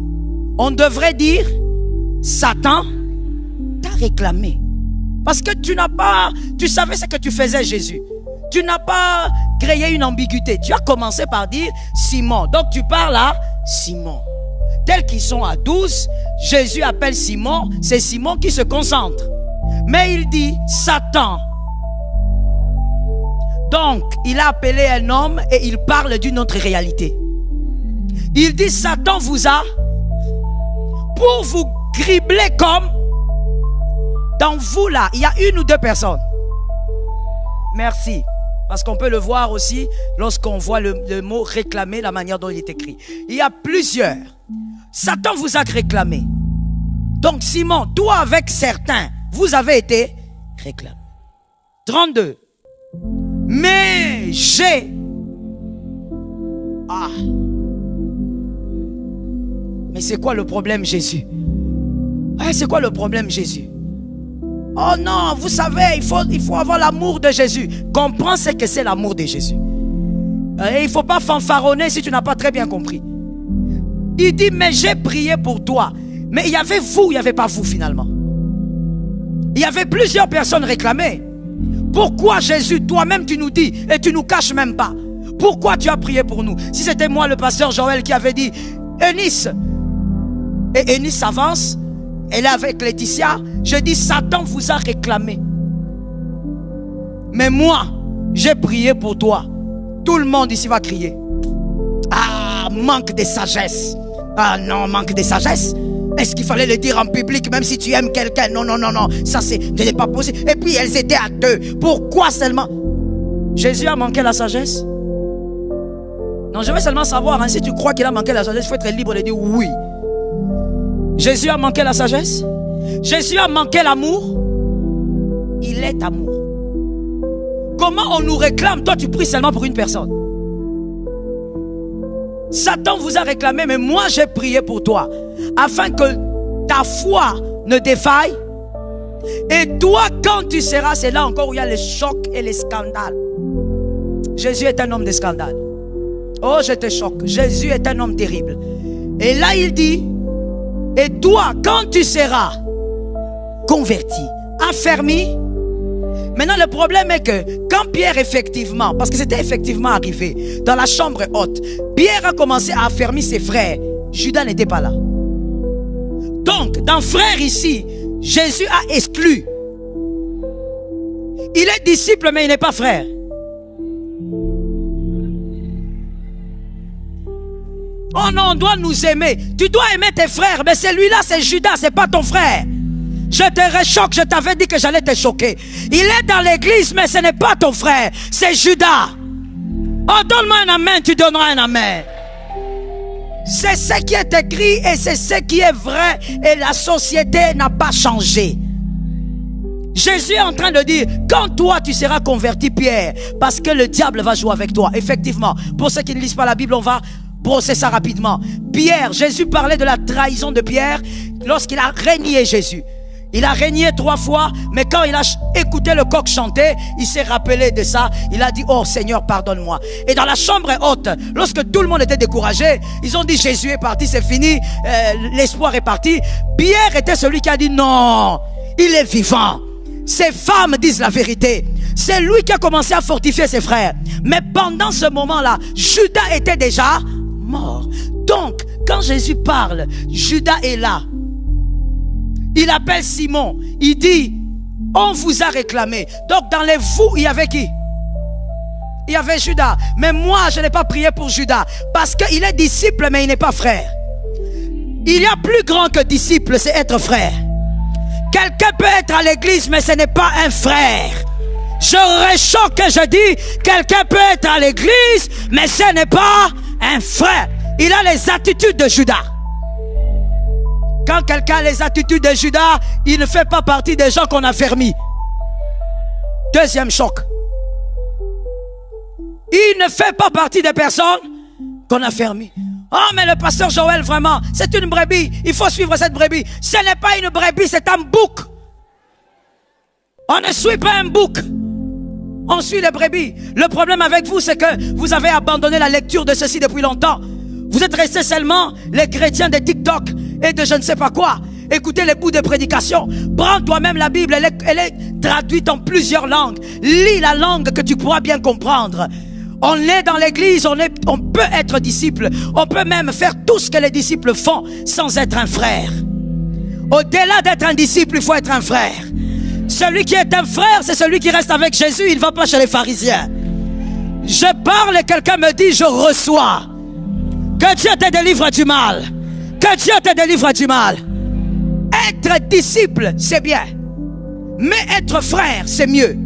On devrait dire Satan t'a réclamé. Parce que tu savais ce que tu faisais, Jésus. Tu n'as pas créé une ambiguïté. Tu as commencé par dire Simon. Donc tu parles à Simon. Tels qu'ils sont à 12, Jésus appelle Simon. C'est Simon qui se concentre. Mais il dit Satan. Donc il a appelé un homme et il parle d'une autre réalité. Il dit Satan vous a pour vous cribler comme dans vous là, il y a une ou deux personnes. Merci. Parce qu'on peut le voir aussi lorsqu'on voit le mot réclamer, la manière dont il est écrit. Il y a plusieurs. Satan vous a réclamé. Donc Simon, toi avec certains, vous avez été réclamé. 32. Mais j'ai... Ah. Mais c'est quoi le problème, Jésus? C'est quoi le problème, Jésus? Oh non, vous savez, il faut avoir l'amour de Jésus. Comprends ce que c'est l'amour de Jésus. Et il ne faut pas fanfaronner si tu n'as pas très bien compris. Il dit, mais j'ai prié pour toi. Mais il y avait vous, il n'y avait pas vous finalement. Il y avait plusieurs personnes réclamées. Pourquoi Jésus, toi-même tu nous dis, et tu nous caches même pas. Pourquoi tu as prié pour nous? Si c'était moi, le pasteur Joël, qui avait dit, Eunice, et Eunice s'avance, elle est avec Laetitia, je dis, Satan vous a réclamé. Mais moi, j'ai prié pour toi. Tout le monde ici va crier. Ah, manque de sagesse. Ah non, manque de sagesse. Est-ce qu'il fallait le dire en public, même si tu aimes quelqu'un? Non, non, non, non. Ça, n'est pas possible. Et puis, elles étaient à 2. Pourquoi seulement? Jésus a manqué la sagesse? Non, je veux seulement savoir, hein, si tu crois qu'il a manqué la sagesse, il faut être libre de dire oui. Jésus a manqué la sagesse? Jésus a manqué l'amour? Il est amour. Comment on nous réclame? Toi, tu pries seulement pour une personne. Satan vous a réclamé, mais moi j'ai prié pour toi, afin que ta foi ne défaille. Et toi, quand tu seras, c'est là encore où il y a les chocs et les scandales. Jésus est un homme de scandale. Oh, je te choque. Jésus est un homme terrible. Et là, il dit, et toi, quand tu seras converti, affermi. Maintenant, le problème est que quand Pierre, effectivement, parce que c'était effectivement arrivé dans la chambre haute, Pierre a commencé à affermir ses frères. Judas n'était pas là. Donc, dans frère ici, Jésus a exclu. Il est disciple, mais il n'est pas frère. Oh non, on doit nous aimer. Tu dois aimer tes frères, mais celui-là, c'est Judas, c'est pas ton frère. Je te réchoque, je t'avais dit que j'allais te choquer. Il est dans l'église, mais ce n'est pas ton frère, c'est Judas. Oh, donne-moi un amen, tu donneras un amen. C'est ce qui est écrit et c'est ce qui est vrai, et la société n'a pas changé. Jésus est en train de dire, quand toi tu seras converti, Pierre, parce que le diable va jouer avec toi. Effectivement, pour ceux qui ne lisent pas la Bible, on va brosser ça rapidement. Pierre, Jésus parlait de la trahison de Pierre lorsqu'il a renié Jésus. Il a régné 3 fois, mais quand il a écouté le coq chanter, il s'est rappelé de ça. Il a dit, oh Seigneur, pardonne-moi. Et dans la chambre haute, lorsque tout le monde était découragé, ils ont dit, Jésus est parti, c'est fini, l'espoir est parti. Pierre était celui qui a dit, non, il est vivant. Ces femmes disent la vérité. C'est lui qui a commencé à fortifier ses frères. Mais pendant ce moment-là, Judas était déjà mort. Donc, quand Jésus parle, Judas est là. Il appelle Simon. Il dit, on vous a réclamé. Donc, dans les vous, il y avait qui? Il y avait Judas. Mais moi, je n'ai pas prié pour Judas. Parce qu'il est disciple, mais il n'est pas frère. Il y a plus grand que disciple, c'est être frère. Quelqu'un peut être à l'église, mais ce n'est pas un frère. Je réchauffe que je dis, quelqu'un peut être à l'église, mais ce n'est pas un frère. Il a les attitudes de Judas. Quand quelqu'un a les attitudes de Judas, il ne fait pas partie des gens qu'on a fermés. Deuxième choc. Il ne fait pas partie des personnes qu'on a fermées. Oh, mais le pasteur Joël, vraiment, c'est une brebis. Il faut suivre cette brebis. Ce n'est pas une brebis, c'est un bouc. On ne suit pas un bouc. On suit les brebis. Le problème avec vous, c'est que vous avez abandonné la lecture de ceci depuis longtemps. Vous êtes restés seulement les chrétiens de TikTok et de je ne sais pas quoi. Écoutez les bouts de prédication. Prends toi-même la Bible, elle est traduite en plusieurs langues. Lis la langue que tu pourras bien comprendre. On est dans l'église, on peut être disciple. On peut même faire tout ce que les disciples font sans être un frère. Au-delà d'être un disciple, il faut être un frère. Celui qui est un frère, c'est celui qui reste avec Jésus. Il ne va pas chez les pharisiens. Je parle et quelqu'un me dit, je reçois. Que Dieu te délivre du mal. Que Dieu te délivre du mal. Être disciple, c'est bien. Mais être frère, c'est mieux.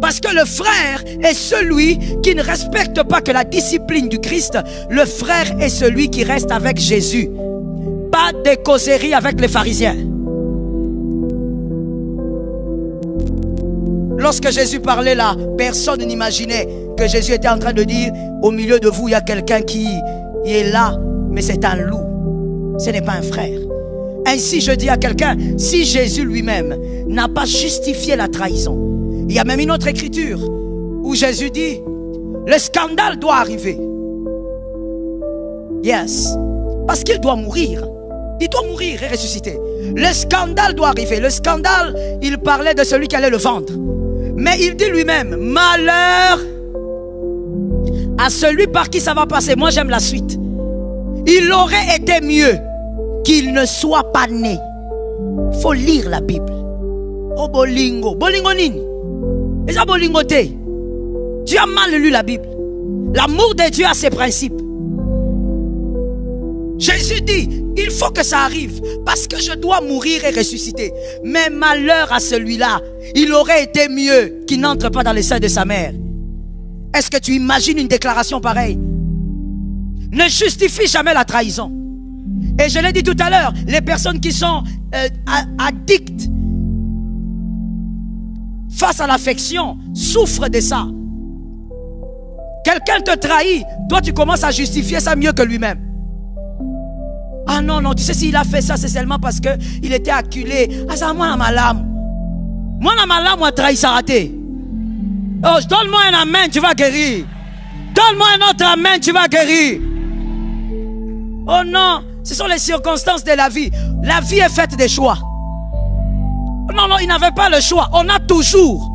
Parce que le frère est celui qui ne respecte pas que la discipline du Christ. Le frère est celui qui reste avec Jésus. Pas de causeries avec les pharisiens. Lorsque Jésus parlait là, personne n'imaginait que Jésus était en train de dire, au milieu de vous, il y a quelqu'un qui est là, mais c'est un loup. Ce n'est pas un frère. Ainsi, je dis à quelqu'un, si Jésus lui-même n'a pas justifié la trahison, il y a même une autre écriture où Jésus dit, le scandale doit arriver. Yes. Parce qu'il doit mourir. Il doit mourir et ressusciter. Le scandale doit arriver. Le scandale, il parlait de celui qui allait le vendre. Mais il dit lui-même, malheur à celui par qui ça va passer. Moi, j'aime la suite. Il aurait été mieux qu'il ne soit pas né. Il faut lire la Bible. Oh, bolingo. Bolingo nini? Et ça, bolingo te. Tu as mal lu la Bible. L'amour de Dieu a ses principes. Jésus dit, il faut que ça arrive parce que je dois mourir et ressusciter. Mais malheur à celui-là, il aurait été mieux qu'il n'entre pas dans les seins de sa mère. Est-ce que tu imagines une déclaration pareille? Ne justifie jamais la trahison. Et je l'ai dit tout à l'heure, les personnes qui sont addictes face à l'affection souffrent de ça. Quelqu'un te trahit, toi tu commences à justifier ça mieux que lui-même. Ah non, non, tu sais, s'il a fait ça, c'est seulement parce qu'il était acculé. Ah, ça, moi, malam. Moi, moi, trahi, ça raté. Oh, donne-moi un amen, tu vas guérir. Donne-moi un autre amen, tu vas guérir. Oh non, ce sont les circonstances de la vie. La vie est faite des choix. Non, non, il n'avait pas le choix. On a toujours.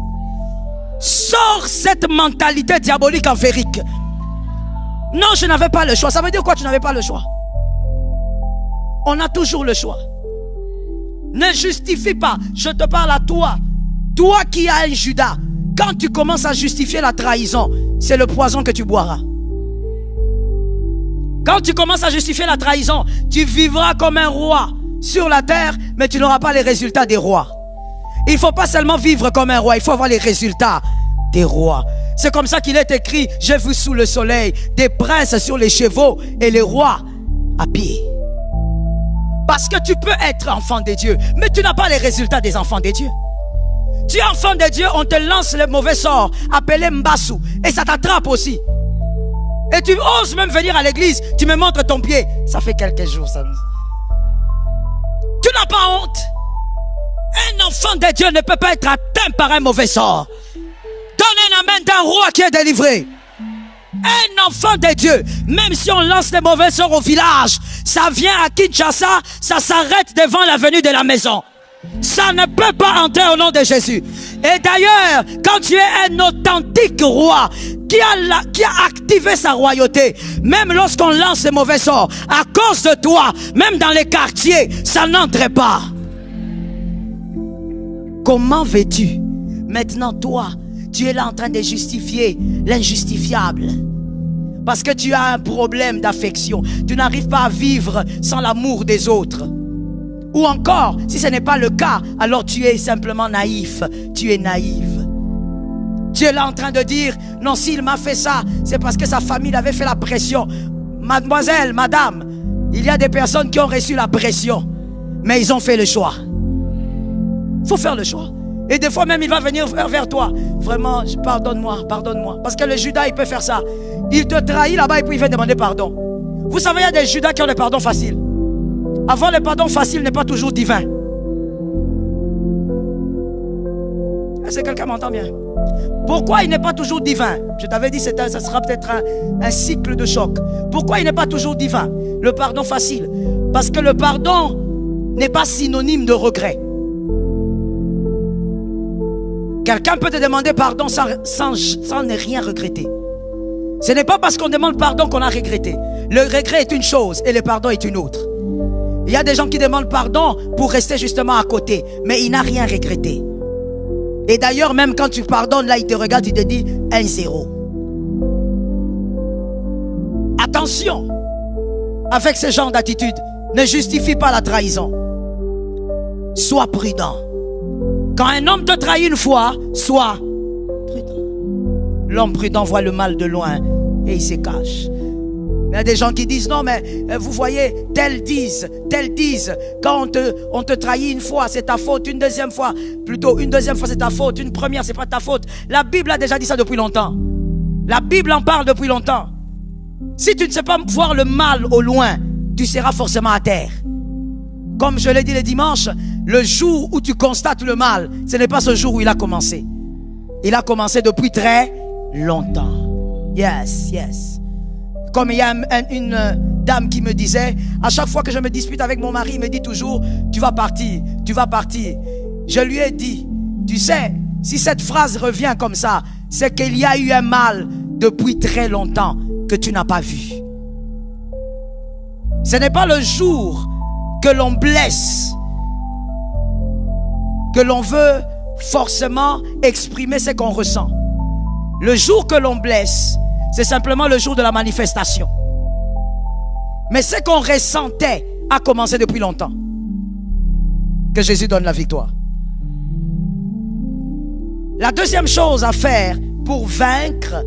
Sors cette mentalité diabolique en férique. Non, je n'avais pas le choix. Ça veut dire quoi, tu n'avais pas le choix? On a toujours le choix. Ne justifie pas. Je te parle à toi. Toi qui as un Judas. Quand tu commences à justifier la trahison, c'est le poison que tu boiras. Quand tu commences à justifier la trahison, tu vivras comme un roi sur la terre, mais tu n'auras pas les résultats des rois. Il ne faut pas seulement vivre comme un roi, il faut avoir les résultats des rois. C'est comme ça qu'il est écrit, j'ai vu sous le soleil des princes sur les chevaux et les rois à pied. Parce que tu peux être enfant de Dieu, mais tu n'as pas les résultats des enfants de Dieu. Tu es enfant de Dieu, on te lance le mauvais sort, appelé Mbassou, et ça t'attrape aussi. Et tu oses même venir à l'église, tu me montres ton pied. Ça fait quelques jours, ça. Tu n'as pas honte. Un enfant de Dieu ne peut pas être atteint par un mauvais sort. Donne un amen d'un roi qui est délivré. Un enfant de Dieu, même si on lance les mauvais sorts au village, ça vient à Kinshasa, ça s'arrête devant la venue de la maison. Ça ne peut pas entrer au nom de Jésus. Et d'ailleurs, quand tu es un authentique roi qui a activé sa royauté, même lorsqu'on lance les mauvais sorts, à cause de toi, même dans les quartiers, ça n'entre pas. Comment veux-tu? Maintenant, toi, tu es là en train de justifier l'injustifiable. Parce que tu as un problème d'affection. Tu n'arrives pas à vivre sans l'amour des autres. Ou encore, si ce n'est pas le cas, alors tu es simplement naïf. Tu es naïve. Tu es là en train de dire, non, s'il m'a fait ça, c'est parce que sa famille avait fait la pression. Mademoiselle, madame, il y a des personnes qui ont reçu la pression, mais ils ont fait le choix. Il faut faire le choix. Et des fois même, il va venir vers toi. Vraiment, pardonne-moi, pardonne-moi. Parce que le Judas, il peut faire ça. Il te trahit là-bas et puis il vient demander pardon. Vous savez, il y a des Judas qui ont le pardon facile. Avoir le pardon facile n'est pas toujours divin. Est-ce que quelqu'un m'entend bien? Pourquoi il n'est pas toujours divin? Je t'avais dit, ça sera peut-être un cycle de choc. Pourquoi il n'est pas toujours divin? Le pardon facile. Parce que le pardon n'est pas synonyme de regret. Quelqu'un peut te demander pardon sans ne rien regretter. Ce n'est pas parce qu'on demande pardon qu'on a regretté. Le regret est une chose et le pardon est une autre. Il y a des gens qui demandent pardon pour rester justement à côté, mais il n'a rien regretté. Et d'ailleurs, même quand tu pardonnes, là, il te regarde, il te dit 1-0. Attention avec ce genre d'attitude. Ne justifie pas la trahison. Sois prudent. Quand un homme te trahit une fois, sois prudent. L'homme prudent voit le mal de loin et il se cache. Il y a des gens qui disent non mais vous voyez, tels disent, quand on te trahit une fois c'est ta faute, une deuxième fois c'est ta faute, une première c'est pas ta faute. La Bible a déjà dit ça depuis longtemps. La Bible en parle depuis longtemps. Si tu ne sais pas voir le mal au loin, tu seras forcément à terre. Comme je l'ai dit le dimanche, le jour où tu constates le mal, ce n'est pas ce jour où il a commencé. Il a commencé depuis très longtemps. Yes. Comme il y a une dame qui me disait, à chaque fois que je me dispute avec mon mari, il me dit toujours, tu vas partir. Je lui ai dit, tu sais, si cette phrase revient comme ça, c'est qu'il y a eu un mal depuis très longtemps que tu n'as pas vu. Ce n'est pas le jour que l'on blesse que l'on veut forcément exprimer ce qu'on ressent. Le jour que l'on blesse, c'est simplement le jour de la manifestation. Mais ce qu'on ressentait a commencé depuis longtemps. Que Jésus donne la victoire. La deuxième chose à faire pour vaincre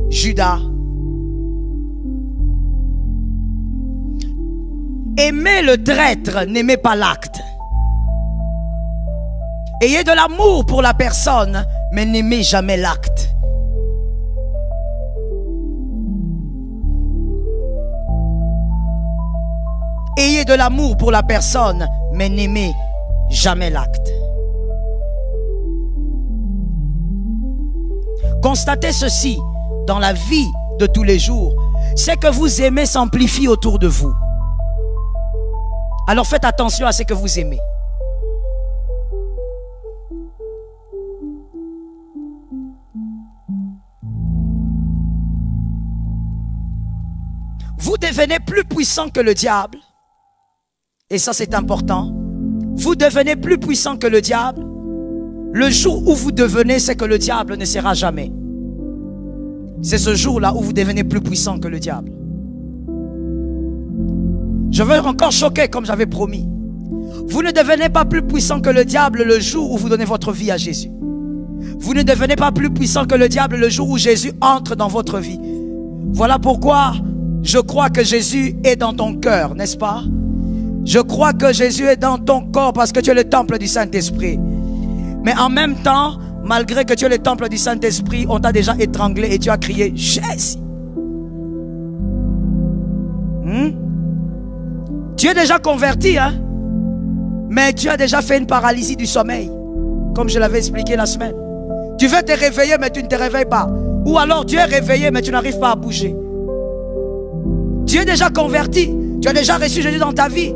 Judas: aimez le traître, n'aimez pas l'acte. Ayez de l'amour pour la personne, mais n'aimez jamais l'acte. Ayez de l'amour pour la personne, mais n'aimez jamais l'acte. Constatez ceci dans la vie de tous les jours: ce que vous aimez s'amplifie autour de vous. Alors faites attention à ce que vous aimez. Vous devenez plus puissant que le diable. Et ça c'est important. Vous devenez plus puissant que le diable le jour où vous devenez ce que le diable ne sera jamais. C'est ce jour-là où vous devenez plus puissant que le diable. Je veux encore choquer comme j'avais promis. Vous ne devenez pas plus puissant que le diable le jour où vous donnez votre vie à Jésus. Vous ne devenez pas plus puissant que le diable le jour où Jésus entre dans votre vie. Voilà pourquoi je crois que Jésus est dans ton cœur, n'est-ce pas? Je crois que Jésus est dans ton corps parce que tu es le temple du Saint-Esprit. Mais en même temps, malgré que tu es le temple du Saint-Esprit, on t'a déjà étranglé et tu as crié Jésus. Tu es déjà converti, hein? Mais tu as déjà fait une paralysie du sommeil, comme je l'avais expliqué la semaine. Tu veux te réveiller, mais tu ne te réveilles pas. Ou alors tu es réveillé, mais tu n'arrives pas à bouger. Tu es déjà converti, tu as déjà reçu Jésus dans ta vie,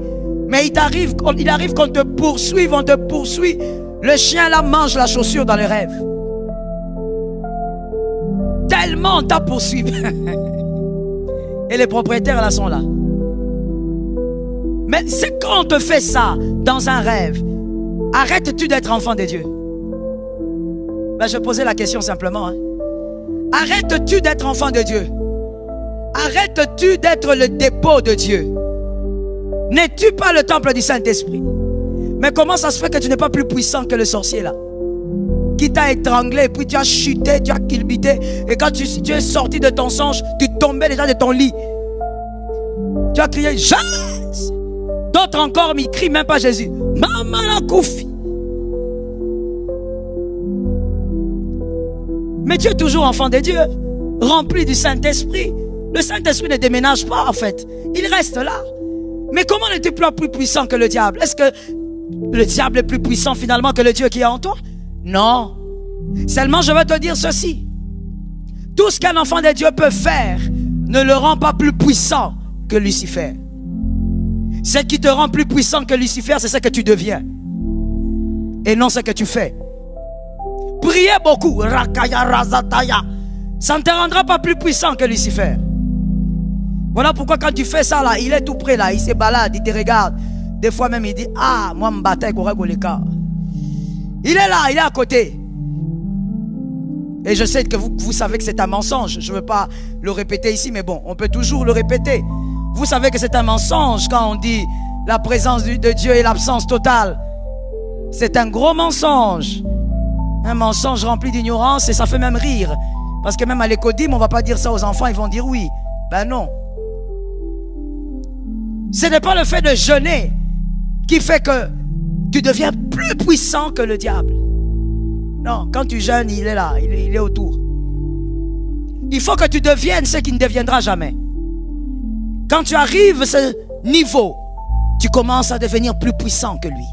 Mais il arrive qu'on te poursuive, on te poursuit. Le chien là mange la chaussure dans les rêves. Tellement on t'a poursuivi. Et les propriétaires là sont là. Mais c'est quand on te fait ça dans un rêve, arrêtes-tu d'être enfant de Dieu? Ben, je posais la question simplement. Arrêtes-tu d'être enfant de Dieu? Arrêtes-tu d'être le dépôt de Dieu? N'es-tu pas le temple du Saint-Esprit? Mais comment ça se fait que tu n'es pas plus puissant que le sorcier là? Qui t'a étranglé, puis tu as chuté, tu as culbuté. Et quand tu es sorti de ton songe, tu tombais déjà de ton lit. Tu as crié, Jésus! D'autres encore, mais ils crient même pas Jésus. Maman la koufi. Mais tu es toujours enfant de Dieu, rempli du Saint-Esprit. Le Saint-Esprit ne déménage pas en fait. Il reste là. Mais comment n'es-tu pas plus puissant que le diable? Est-ce que le diable est plus puissant finalement que le Dieu qui est en toi? Non. Seulement je vais te dire ceci. Tout ce qu'un enfant de Dieu peut faire ne le rend pas plus puissant que Lucifer. Ce qui te rend plus puissant que Lucifer, c'est ce que tu deviens. Et non ce que tu fais. Priez beaucoup. Rakaya razataya. Ça ne te rendra pas plus puissant que Lucifer. Voilà pourquoi quand tu fais ça là, il est tout près là, il se balade, il te regarde. Des fois même il dit, ah, moi me bataille avec Goleka. Il est là, il est à côté. Et je sais que vous savez que c'est un mensonge. Je ne veux pas le répéter ici, mais bon, on peut toujours le répéter. Vous savez que c'est un mensonge quand on dit la présence de Dieu et l'absence totale. C'est un gros mensonge. Un mensonge rempli d'ignorance et ça fait même rire. Parce que même à l'écodime, on ne va pas dire ça aux enfants, ils vont dire oui. Ben non. Ce n'est pas le fait de jeûner qui fait que tu deviens plus puissant que le diable. Non, quand tu jeûnes, il est là, il est autour. Il faut que tu deviennes ce qui ne deviendra jamais. Quand tu arrives à ce niveau, tu commences à devenir plus puissant que lui.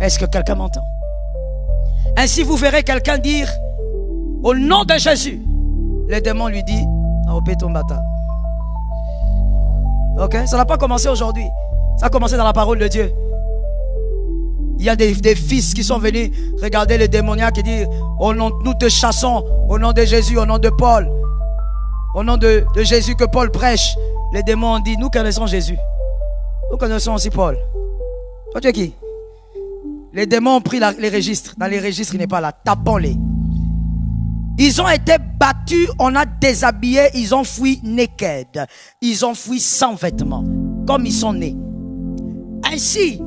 Est-ce que quelqu'un m'entend? Ainsi vous verrez quelqu'un dire au nom de Jésus. Le démon lui dit ok, ça n'a pas commencé aujourd'hui. Ça a commencé dans la parole de Dieu. Il y a des fils qui sont venus regarder le démoniaque et dire oh non, nous te chassons au nom de Jésus, au nom de Paul, au nom de Jésus que Paul prêche. Les démons ont dit nous connaissons Jésus, nous connaissons aussi Paul. Toi tu es qui? Les démons ont pris les registres. Dans les registres il n'est pas là, tapons-les. Ils ont été battus, on a déshabillé, ils ont fui naked. Ils ont fui sans vêtements, comme ils sont nés. Ainsi,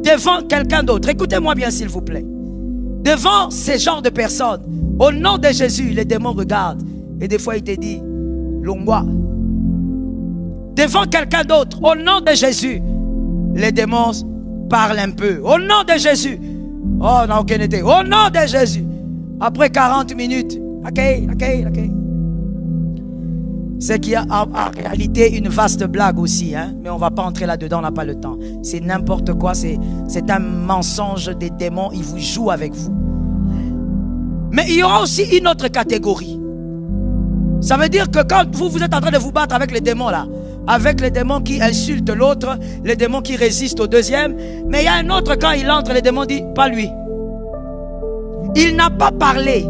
devant quelqu'un d'autre, écoutez-moi bien s'il vous plaît. Devant ces genres de personnes, au nom de Jésus, les démons regardent. Et des fois, il te dit, Longwa. Devant quelqu'un d'autre, au nom de Jésus, les démons parlent un peu. Au nom de Jésus. Oh, non, aucun été. Au nom de Jésus. Après 40 minutes, ok. C'est qu'il y a en réalité une vaste blague aussi, hein? Mais on ne va pas entrer là-dedans, on n'a pas le temps. C'est n'importe quoi, c'est un mensonge des démons, ils vous jouent avec vous. Mais il y aura aussi une autre catégorie. Ça veut dire que quand vous êtes en train de vous battre avec les démons là, avec les démons qui insultent l'autre, les démons qui résistent au deuxième, mais il y a un autre, quand il entre, les démons disent, pas lui. Il n'a pas parlé,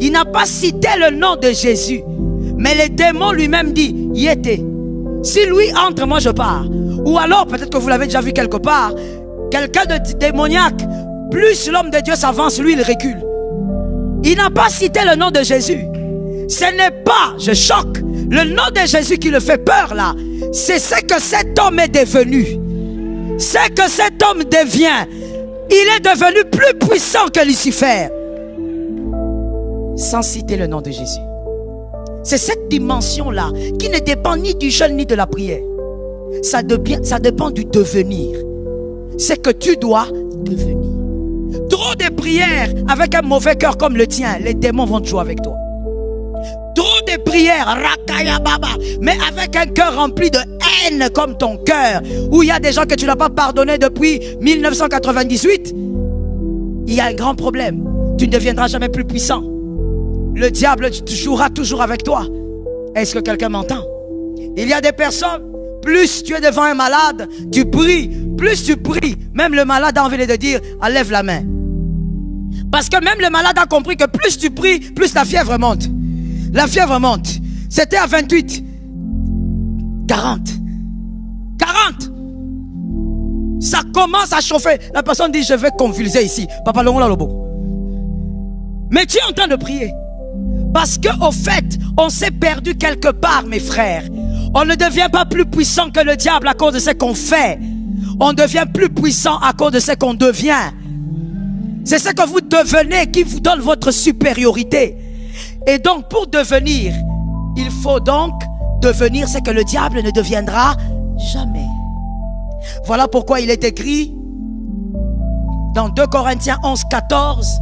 il n'a pas cité le nom de Jésus. Mais le démon lui-même dit, y était. Si lui entre, moi je pars. Ou alors, peut-être que vous l'avez déjà vu quelque part, quelqu'un de démoniaque, plus l'homme de Dieu s'avance, lui il recule. Il n'a pas cité le nom de Jésus. Ce n'est pas, je choque, le nom de Jésus qui le fait peur là. C'est ce que cet homme est devenu. Ce que cet homme devient. Il est devenu plus puissant que Lucifer. Sans citer le nom de Jésus. C'est cette dimension-là qui ne dépend ni du jeûne ni de la prière. Ça dépend du devenir. C'est que tu dois devenir. Trop de prières avec un mauvais cœur comme le tien, les démons vont jouer avec toi. Trop de prières, rakaya baba, mais avec un cœur rempli de haine comme ton cœur, où il y a des gens que tu n'as pas pardonné depuis 1998, il y a un grand problème. Tu ne deviendras jamais plus puissant. Le diable jouera toujours avec toi. Est-ce que quelqu'un m'entend? Il y a des personnes, Plus tu es devant un malade, tu pries. Plus tu pries, même le malade a envie de dire, lève la main. Parce que même le malade a compris que plus tu pries, plus la fièvre monte. La fièvre monte. C'était à 28. 40. Ça commence à chauffer. La personne dit, je vais convulser ici. Papa Longola Lobo. Mais tu es en train de prier. Parce qu'au fait, on s'est perdu quelque part, mes frères. On ne devient pas plus puissant que le diable à cause de ce qu'on fait. On devient plus puissant à cause de ce qu'on devient. C'est ce que vous devenez qui vous donne votre supériorité. Et donc, pour devenir, il faut donc devenir ce que le diable ne deviendra jamais. Voilà pourquoi il est écrit dans 2 Corinthiens 11, 14,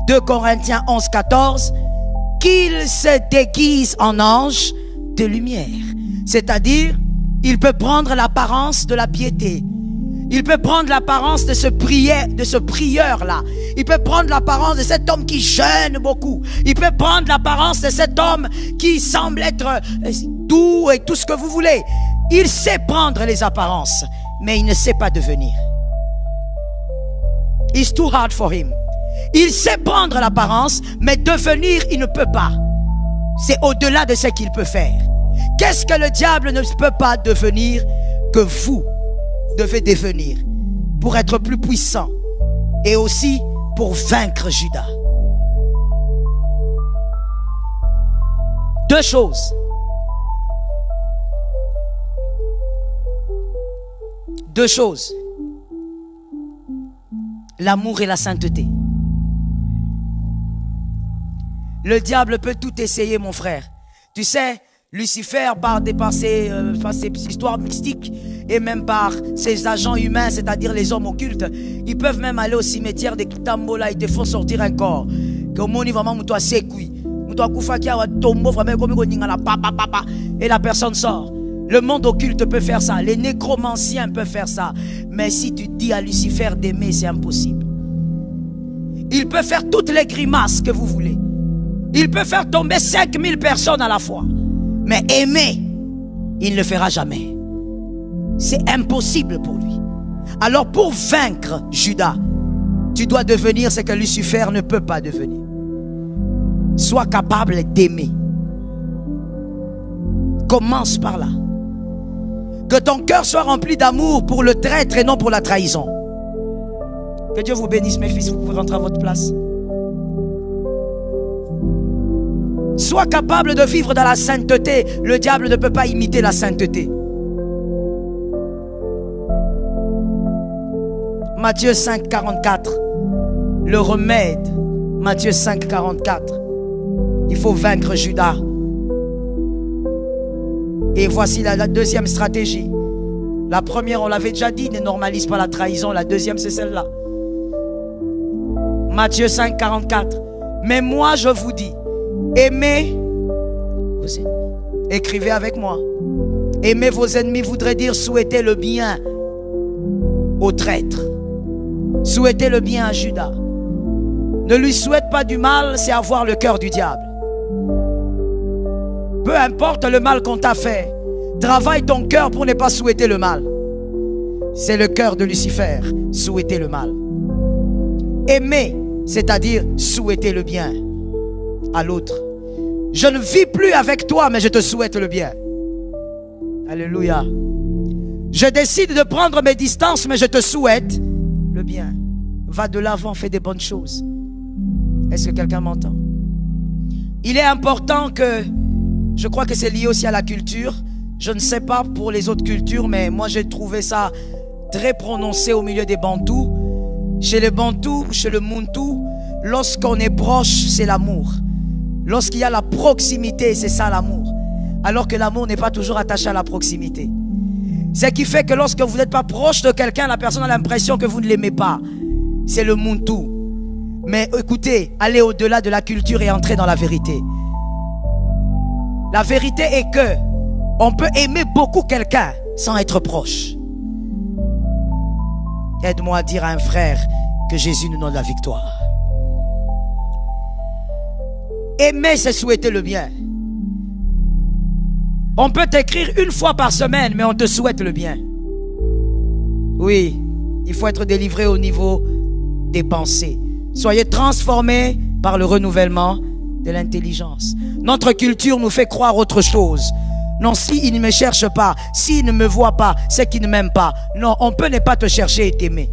2 Corinthiens 11, 14, qu'il se déguise en ange de lumière. C'est-à-dire, il peut prendre l'apparence de la piété. Il peut prendre l'apparence de ce prieur-là. Il peut prendre l'apparence de cet homme qui jeûne beaucoup. Il peut prendre l'apparence de cet homme qui semble être doux et tout ce que vous voulez. Il sait prendre les apparences, mais il ne sait pas devenir. It's too hard for him. Il sait prendre l'apparence, mais devenir, il ne peut pas. C'est au-delà de ce qu'il peut faire. Qu'est-ce que le diable ne peut pas devenir que vous devez devenir pour être plus puissant et aussi pour vaincre Judas? Deux choses. Deux choses. L'amour et la sainteté. Le diable peut tout essayer, mon frère. Tu sais, Lucifer, par ses histoires mystiques et même par ses agents humains, c'est-à-dire les hommes occultes, ils peuvent même aller au cimetière de Kitambola, ils te font sortir un corps. Et la personne sort. Le monde occulte peut faire ça. Les nécromanciens peuvent faire ça. Mais si tu dis à Lucifer d'aimer, c'est impossible. Il peut faire toutes les grimaces que vous voulez. Il peut faire tomber 5000 personnes à la fois. Mais aimer, il ne le fera jamais. C'est impossible pour lui. Alors pour vaincre Judas, tu dois devenir ce que Lucifer ne peut pas devenir. Sois capable d'aimer. Commence par là. Que ton cœur soit rempli d'amour pour le traître et non pour la trahison. Que Dieu vous bénisse, mes fils. Vous pouvez rentrer à votre place. Sois capable de vivre dans la sainteté. Le diable ne peut pas imiter la sainteté. Matthieu 5, 44. Le remède. Matthieu 5, 44. Il faut vaincre Judas. Et voici la deuxième stratégie. La première, on l'avait déjà dit, ne normalise pas la trahison. La deuxième, c'est celle-là. Matthieu 5, 44. Mais moi, je vous dis, aimez vos ennemis. Écrivez avec moi. Aimer vos ennemis voudrait dire souhaiter le bien au traître. Souhaiter le bien à Judas. Ne lui souhaite pas du mal, c'est avoir le cœur du diable. Peu importe le mal qu'on t'a fait, travaille ton cœur pour ne pas souhaiter le mal. C'est le cœur de Lucifer, souhaiter le mal. Aimer, c'est-à-dire souhaiter le bien à l'autre. Je ne vis plus avec toi, mais je te souhaite le bien. Alléluia. Je décide de prendre mes distances, mais je te souhaite le bien. Va de l'avant, fais des bonnes choses. Est-ce que quelqu'un m'entend? Il est important que, je crois que c'est lié aussi à la culture. Je ne sais pas pour les autres cultures, mais moi j'ai trouvé ça très prononcé au milieu des Bantous. Chez les Bantous, chez le Muntu, lorsqu'on est proche, c'est l'amour. Lorsqu'il y a la proximité, c'est ça l'amour. Alors que l'amour n'est pas toujours attaché à la proximité. Ce qui fait que lorsque vous n'êtes pas proche de quelqu'un, la personne a l'impression que vous ne l'aimez pas. C'est le Muntu. Mais écoutez, allez au-delà de la culture et entrez dans la vérité. La vérité est que on peut aimer beaucoup quelqu'un sans être proche. Aide-moi à dire à un frère que Jésus nous donne la victoire. Aimer, c'est souhaiter le bien. On peut t'écrire une fois par semaine, mais on te souhaite le bien. Oui, il faut être délivré au niveau des pensées. Soyez transformés par le renouvellement de l'intelligence. Notre culture nous fait croire autre chose. Non, s'il ne me cherche pas, s'il ne me voit pas, c'est qu'il ne m'aime pas. Non, on peut ne pas te chercher et t'aimer.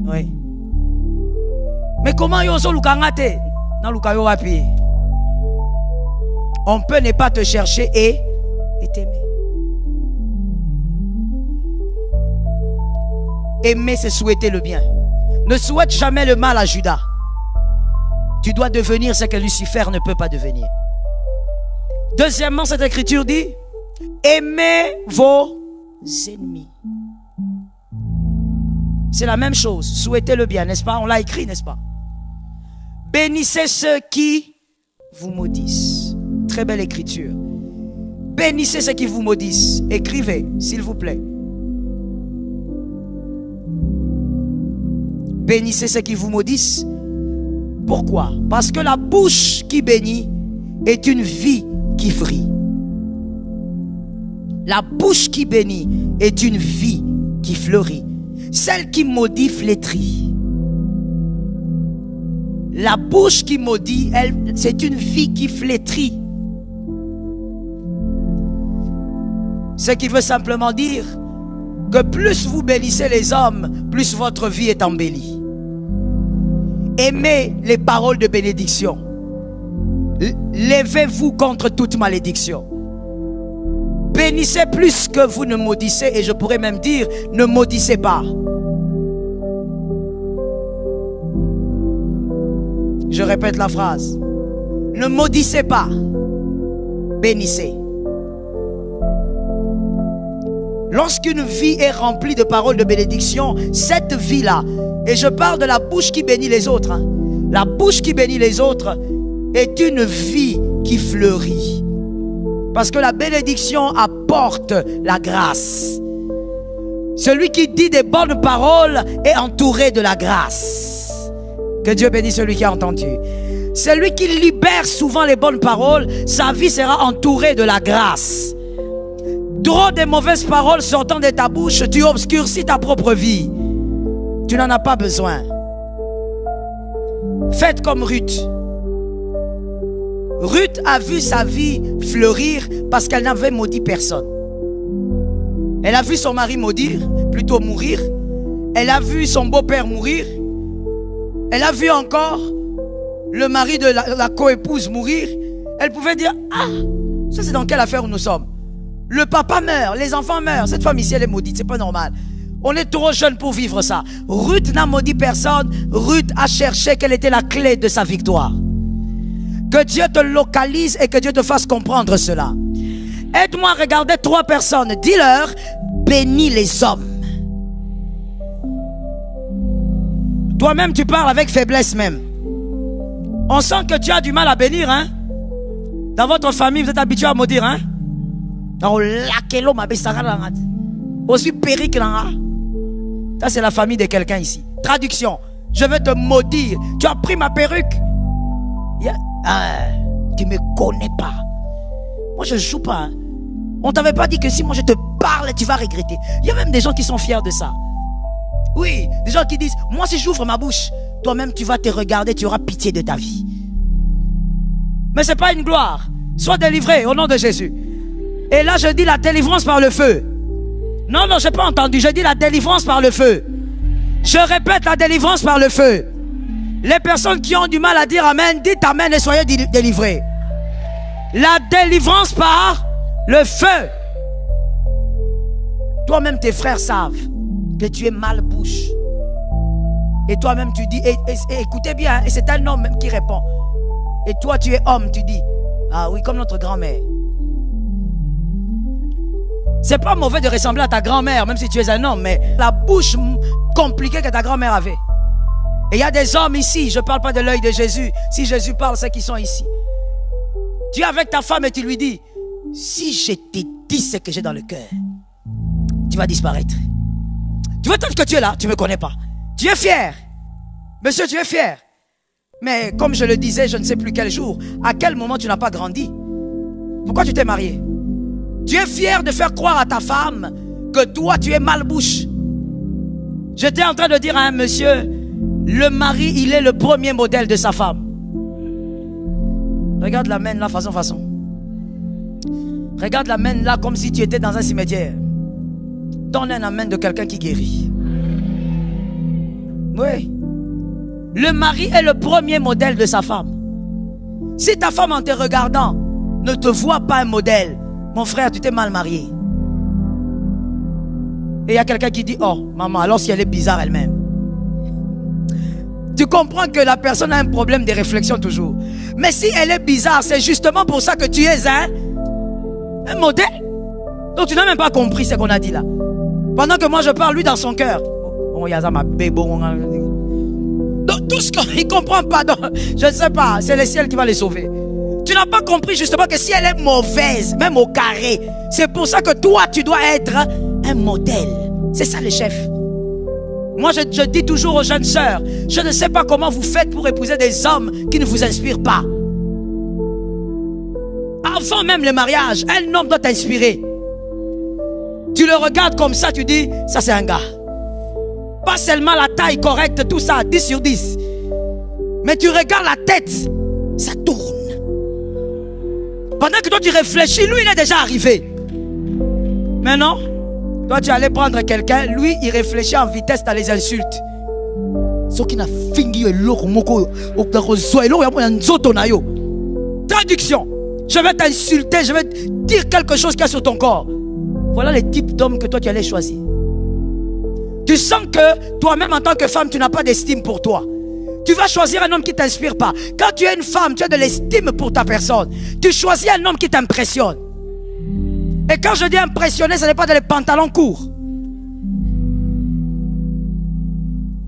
Oui. Mais comment yoso lukangate? Na lukayo wapi? On peut ne pas te chercher et t'aimer. Aimer, c'est souhaiter le bien. Ne souhaite jamais le mal à Judas. Tu dois devenir ce que Lucifer ne peut pas devenir. Deuxièmement, cette écriture dit, aimez vos ennemis. C'est la même chose. Souhaitez le bien, n'est-ce pas? On l'a écrit, n'est-ce pas? Bénissez ceux qui vous maudissent. Très belle écriture. Bénissez ceux qui vous maudissent. Écrivez, s'il vous plaît. Bénissez ceux qui vous maudissent. Pourquoi? Parce que la bouche qui bénit est une vie qui fleurit. La bouche qui bénit est une vie qui fleurit. Celle qui maudit flétrit. La bouche qui maudit, elle, c'est une vie qui flétrit. Ce qui veut simplement dire que plus vous bénissez les hommes, plus votre vie est embellie. Aimez les paroles de bénédiction. Levez-vous contre toute malédiction. Bénissez plus que vous ne maudissez, et je pourrais même dire, ne maudissez pas. Je répète la phrase. Ne maudissez pas. Bénissez. Lorsqu'une vie est remplie de paroles de bénédiction, cette vie-là, et je parle de la bouche qui bénit les autres, hein, la bouche qui bénit les autres est une vie qui fleurit. Parce que la bénédiction apporte la grâce. Celui qui dit des bonnes paroles est entouré de la grâce. Que Dieu bénisse celui qui a entendu. Celui qui libère souvent les bonnes paroles, sa vie sera entourée de la grâce. Trop de mauvaises paroles sortant de ta bouche, tu obscurcis ta propre vie. Tu n'en as pas besoin. Faites comme Ruth. Ruth a vu sa vie fleurir parce qu'elle n'avait maudit personne. Elle a vu son mari plutôt mourir. Elle a vu son beau-père mourir. Elle a vu encore le mari de la coépouse mourir. Elle pouvait dire, ah, ça c'est dans quelle affaire nous sommes? Le papa meurt, les enfants meurent. Cette femme ici elle est maudite, c'est pas normal. On est trop jeune pour vivre ça. Ruth n'a maudit personne. Ruth a cherché quelle était la clé de sa victoire. Que Dieu te localise et que Dieu te fasse comprendre cela. Aide-moi à regarder 3 personnes. Dis-leur, bénis les hommes. Toi-même, tu parles avec faiblesse même. On sent que tu as du mal à bénir, hein? Dans votre famille, vous êtes habitué à maudire, hein? Aussi périque. Ça, c'est la famille de quelqu'un ici. Traduction. Je vais te maudire. Tu as pris ma perruque. Tu me connais pas. Moi je joue pas, hein. On t'avait pas dit que si moi je te parle tu vas regretter. Il y a même des gens qui sont fiers de ça. Oui, des gens qui disent, moi si j'ouvre ma bouche, toi-même tu vas te regarder, tu auras pitié de ta vie. Mais c'est pas une gloire. Sois délivré au nom de Jésus. Et là je dis la délivrance par le feu. Non, j'ai pas entendu. Je dis la délivrance par le feu. Je répète, la délivrance par le feu. Les personnes qui ont du mal à dire amen, dites amen et soyez délivrés. La délivrance par le feu. Toi-même, tes frères savent que tu es mal bouche. Et toi-même, tu dis, et écoutez bien, et c'est un homme même qui répond. Et toi, tu es homme, tu dis, ah oui, comme notre grand-mère. C'est pas mauvais de ressembler à ta grand-mère, même si tu es un homme, mais la bouche compliquée que ta grand-mère avait. Et il y a des hommes ici, je ne parle pas de l'œil de Jésus. Si Jésus parle, c'est qu'ils sont ici. Tu es avec ta femme et tu lui dis, si je te dis ce que j'ai dans le cœur, tu vas disparaître. Tu vois, tant que tu es là, tu ne me connais pas. Tu es fier. Monsieur, tu es fier. Mais comme je le disais, je ne sais plus quel jour, à quel moment tu n'as pas grandi. Pourquoi tu t'es marié? Tu es fier de faire croire à ta femme que toi tu es malbouche. J'étais en train de dire à un monsieur, le mari il est le premier modèle de sa femme. Regarde la main là façon. Regarde la main là comme si tu étais dans un cimetière. Donne un amen de quelqu'un qui guérit. Oui. Le mari est le premier modèle de sa femme. Si ta femme en te regardant ne te voit pas un modèle, mon frère, tu t'es mal marié. Et il y a quelqu'un qui dit, oh maman, alors si elle est bizarre elle-même. Tu comprends que la personne a un problème de réflexion toujours. Mais si elle est bizarre, c'est justement pour ça que tu es un modèle. Donc tu n'as même pas compris ce qu'on a dit là. Pendant que moi je parle, lui dans son cœur. Oh, il y a ça ma bébé. Donc tout ce qu'il ne comprend pas, donc, je ne sais pas, c'est le ciel qui va les sauver. Tu n'as pas compris justement que si elle est mauvaise, même au carré, c'est pour ça que toi tu dois être un modèle. C'est ça le chef. Moi je dis toujours aux jeunes sœurs, je ne sais pas comment vous faites pour épouser des hommes qui ne vous inspirent pas. Avant même le mariage, un homme doit t'inspirer. Tu le regardes comme ça, tu dis, ça c'est un gars. Pas seulement la taille correcte, tout ça, 10 sur 10. Mais tu regardes la tête, ça tourne. Pendant que toi tu réfléchis, lui il est déjà arrivé. Mais non, toi tu allais prendre quelqu'un, lui il réfléchit en vitesse, t'as les insultes. Ce qui n'a fini traduction. Je vais t'insulter, je vais dire quelque chose qu'il y a sur ton corps. Voilà les types d'hommes que toi tu allais choisir. Tu sens que toi-même en tant que femme, tu n'as pas d'estime pour toi. Tu vas choisir un homme qui ne t'inspire pas. Quand tu es une femme, tu as de l'estime pour ta personne. Tu choisis un homme qui t'impressionne. Et quand je dis impressionner, ce n'est pas des pantalons courts.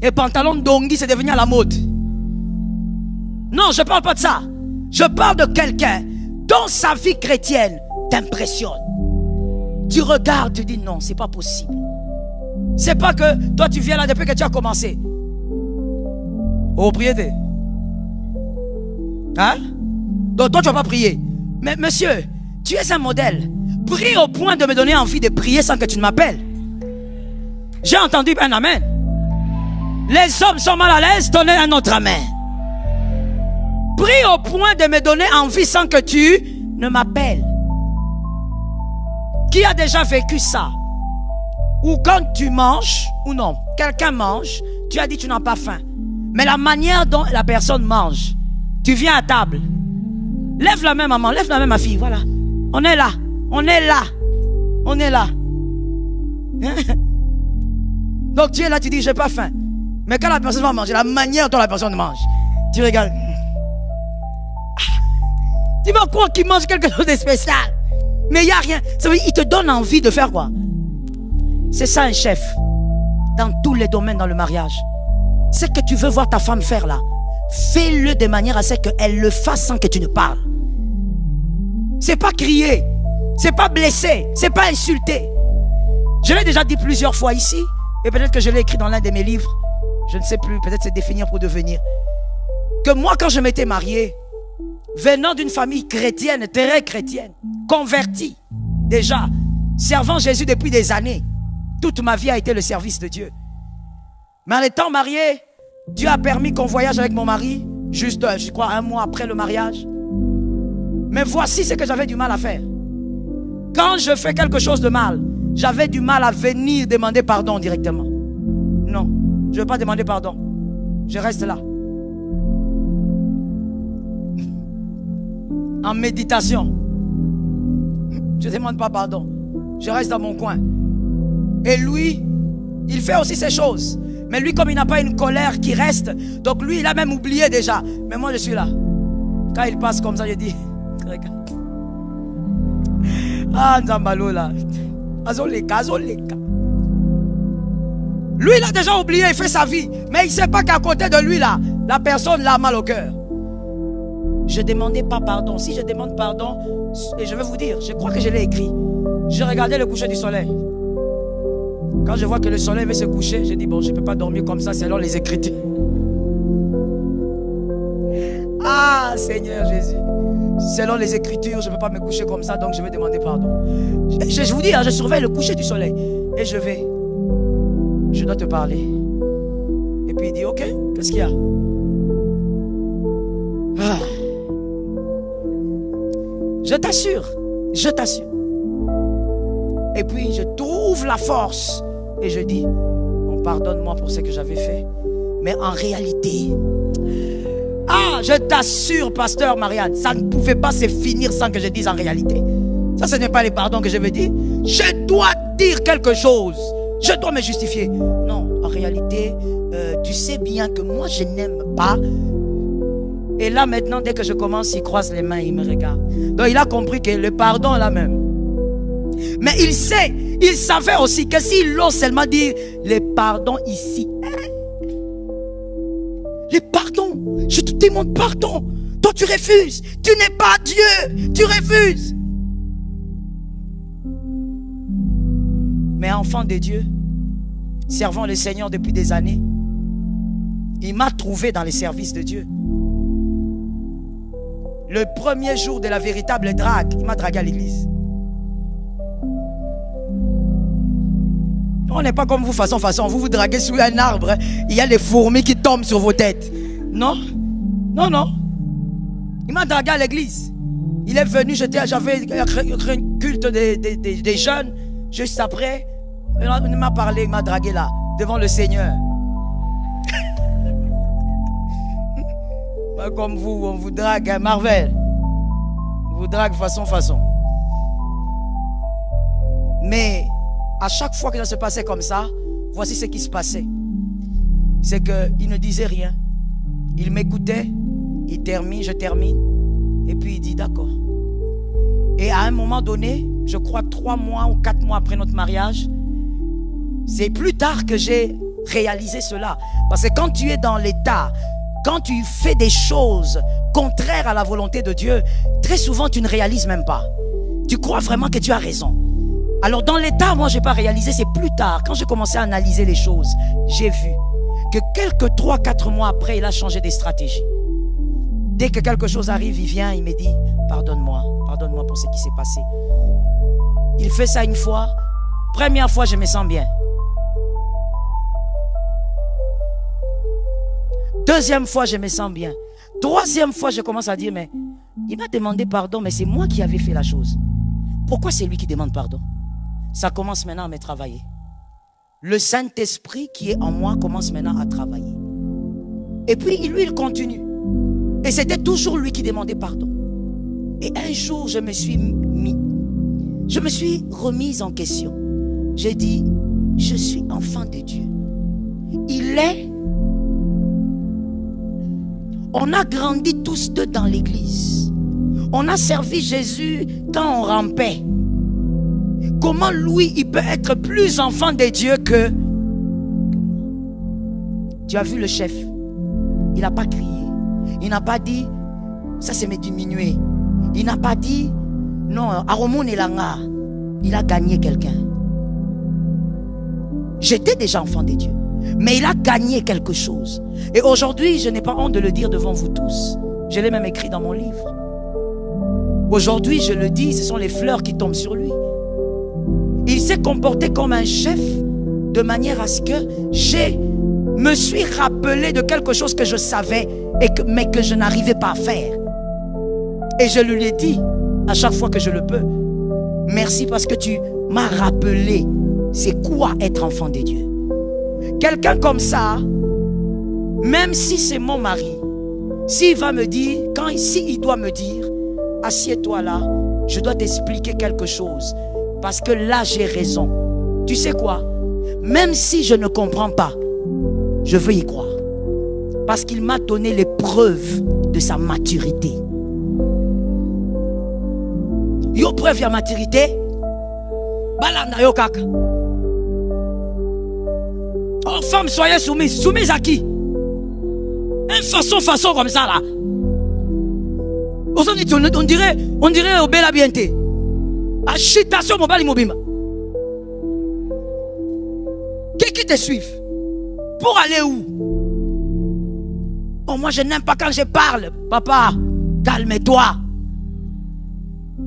Les pantalons d'onghi, c'est devenu à la mode. Non, je ne parle pas de ça. Je parle de quelqu'un dont sa vie chrétienne t'impressionne. Tu regardes, tu dis non, c'est pas possible. C'est pas que toi tu viens là depuis que tu as commencé. Oh, priez-toi. Hein? Donc toi tu vas pas prier. Mais monsieur, tu es un modèle. Prie au point de me donner envie de prier sans que tu ne m'appelles. J'ai entendu un amen. Les hommes sont mal à l'aise, donnez un autre amen. Prie au point de me donner envie sans que tu ne m'appelles. Qui a déjà vécu ça? Ou quand tu manges, ou non, quelqu'un mange, tu as dit tu n'as pas faim. Mais la manière dont la personne mange, tu viens à table. Lève la main maman, lève la main ma fille, voilà. On est là, on est là, on est là. Donc tu es là, tu dis j'ai pas faim. Mais quand la personne va manger, la manière dont la personne mange, tu regardes. Tu vas croire qu'il mange quelque chose de spécial. Mais il n'y a rien. Ça veut dire, il te donne envie de faire quoi? C'est ça un chef. Dans tous les domaines dans le mariage. Ce que tu veux voir ta femme faire là, fais-le de manière à ce qu'elle le fasse sans que tu ne parles. C'est pas crier. C'est pas blesser. C'est pas insulter. Je l'ai déjà dit plusieurs fois ici. Et peut-être que je l'ai écrit dans l'un de mes livres. Je ne sais plus. Peut-être c'est définir pour devenir. Que moi quand je m'étais marié, venant d'une famille chrétienne, très chrétienne, convertie, déjà, servant Jésus depuis des années, toute ma vie a été le service de Dieu. Mais en étant marié, Dieu a permis qu'on voyage avec mon mari, juste, je crois, 1 mois après le mariage. Mais voici ce que j'avais du mal à faire. Quand je fais quelque chose de mal, j'avais du mal à venir demander pardon directement. Non, je ne veux pas demander pardon. Je reste là. En méditation. Je ne demande pas pardon. Je reste dans mon coin. Et lui, il fait aussi ces choses. Mais lui, comme il n'a pas une colère qui reste, donc lui, il a même oublié déjà. Mais moi, je suis là. Quand il passe comme ça, je dis, regarde. Ah, Nzambalo là. Azoleka. Lui, il a déjà oublié, il fait sa vie. Mais il ne sait pas qu'à côté de lui, là, la personne l'a mal au cœur. Je ne demandais pas pardon. Si je demande pardon, et je vais vous dire, je crois que je l'ai écrit. Je regardais le coucher du soleil. Quand je vois que le soleil va se coucher, je dis bon, je ne peux pas dormir comme ça selon les Écritures. Ah, Seigneur Jésus. Selon les Écritures, je ne peux pas me coucher comme ça, donc je vais demander pardon. Je vous dis, je surveille le coucher du soleil. Et je dois te parler. Et puis il dit, ok, qu'est-ce qu'il y a? Ah. Je t'assure. Et puis je trouve la force et je dis, bon, pardonne-moi pour ce que j'avais fait. Mais en réalité, je t'assure, pasteur Marianne, ça ne pouvait pas se finir sans que je dise en réalité. Ça, ce n'est pas les pardons que je veux dire. Je dois dire quelque chose. Je dois me justifier. Non, en réalité, tu sais bien que moi, je n'aime pas. Et là, maintenant, dès que je commence, il croise les mains, il me regarde. Donc, il a compris que le pardon est là même. Mais il savait aussi que s'il ose seulement dire le pardon ici, le pardon, je te demande pardon. Toi, tu refuses. Tu n'es pas Dieu. Tu refuses. Mais enfant de Dieu, servant le Seigneur depuis des années, il m'a trouvé dans les services de Dieu. Le premier jour de la véritable drague, il m'a dragué à l'église. On n'est pas comme vous façon. Vous vous draguez sous un arbre, il y a les fourmis qui tombent sur vos têtes. Non. Il m'a dragué à l'église. Il est venu, j'avais un culte des jeunes. Juste après, il m'a parlé, il m'a dragué là, devant le Seigneur. Pas comme vous, on vous drague à Marvel. On vous drague façon. Mais à chaque fois que ça se passait comme ça, voici ce qui se passait. C'est qu'il ne disait rien. Il m'écoutait, je termine, et puis il dit d'accord. Et à un moment donné, je crois 3 mois ou 4 mois après notre mariage, c'est plus tard que j'ai réalisé cela. Parce que quand tu es dans l'état, quand tu fais des choses contraires à la volonté de Dieu, très souvent tu ne réalises même pas. Tu crois vraiment que tu as raison. Alors dans l'état, moi je n'ai pas réalisé, c'est plus tard, quand j'ai commencé à analyser les choses, j'ai vu que quelques 3-4 mois après, il a changé des stratégies. Dès que quelque chose arrive, il vient, il me dit, pardonne-moi pour ce qui s'est passé. Il fait ça une fois, première fois je me sens bien. Deuxième fois, je me sens bien. Troisième fois, je commence à dire, mais il m'a demandé pardon, mais c'est moi qui avais fait la chose. Pourquoi c'est lui qui demande pardon? Ça commence maintenant à me travailler. Le Saint-Esprit qui est en moi commence maintenant à travailler. Et puis, lui, il continue. Et c'était toujours lui qui demandait pardon. Et un jour, je me suis remise en question. J'ai dit, je suis enfant de Dieu. On a grandi tous deux dans l'église. On a servi Jésus quand on rampait. Comment lui, il peut être plus enfant de Dieu que tu as vu le chef? Il n'a pas crié. Il n'a pas dit, ça c'est me diminuer. Il n'a pas dit, non, Aromon et Langa. Il a gagné quelqu'un. J'étais déjà enfant de Dieu. Mais il a gagné quelque chose. Et aujourd'hui, je n'ai pas honte de le dire devant vous tous. Je l'ai même écrit dans mon livre. Aujourd'hui, je le dis, ce sont les fleurs qui tombent sur lui. Il s'est comporté comme un chef de manière à ce que je me suis rappelé de quelque chose que je savais, mais que je n'arrivais pas à faire. Et je lui ai dit à chaque fois que je le peux, merci parce que tu m'as rappelé c'est quoi être enfant de Dieu. Quelqu'un comme ça, même si c'est mon mari, s'il va me dire, s'il doit me dire, assieds-toi là, je dois t'expliquer quelque chose, parce que là j'ai raison. Tu sais quoi? Même si je ne comprends pas, je veux y croire. Parce qu'il m'a donné les preuves de sa maturité. Yo preuve ya maturité, balanda yo kaka. Oh femme, soyez soumise. Soumise à qui? Une façon comme ça là. On dirait au bel habienté. Achitation mobile mobile. Qui te suivent? Pour aller où? Oh, moi je n'aime pas quand je parle. Papa, calme-toi.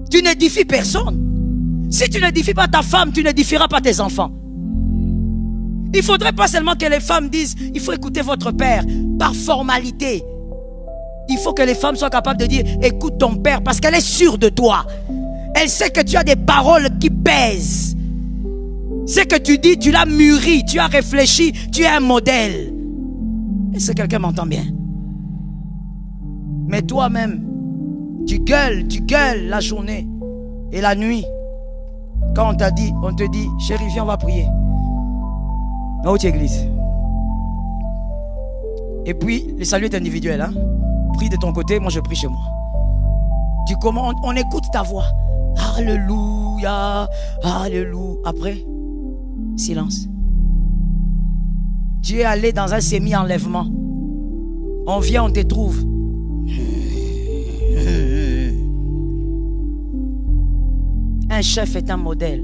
Tu n'édifies personne. Si tu n'édifies pas ta femme, tu n'édifieras pas tes enfants. Il ne faudrait pas seulement que les femmes disent « Il faut écouter votre père » par formalité. Il faut que les femmes soient capables de dire « Écoute ton père » parce qu'elle est sûre de toi. Elle sait que tu as des paroles qui pèsent. Ce que tu dis, tu l'as mûri, tu as réfléchi, tu es un modèle. Est-ce que quelqu'un m'entend bien? Mais toi-même, tu gueules la journée et la nuit. Quand on te dit, chérie, viens, on va prier. Dans votre église. Et puis, le salut est individuel. Hein? Prie de ton côté, moi je prie chez moi. On écoute ta voix. Alléluia, alléluia. Après, silence. Tu es allé dans un semi-enlèvement. On vient, on te trouve. Un chef est un modèle.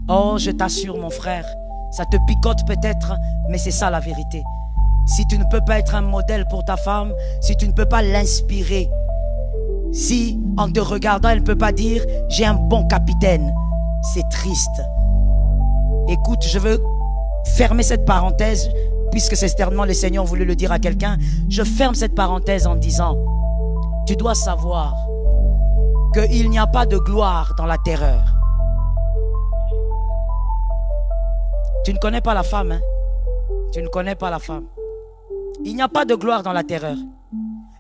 Oh, je t'assure, mon frère, ça te picote peut-être, mais c'est ça la vérité. Si tu ne peux pas être un modèle pour ta femme, si tu ne peux pas l'inspirer, si en te regardant, elle ne peut pas dire « j'ai un bon capitaine », c'est triste. Écoute, je veux fermer cette parenthèse, puisque c'est certainement le Seigneur voulait le dire à quelqu'un. Je ferme cette parenthèse en disant « tu dois savoir qu'il n'y a pas de gloire dans la terreur. » Tu ne connais pas la femme, hein? Tu ne connais pas la femme. Il n'y a pas de gloire dans la terreur.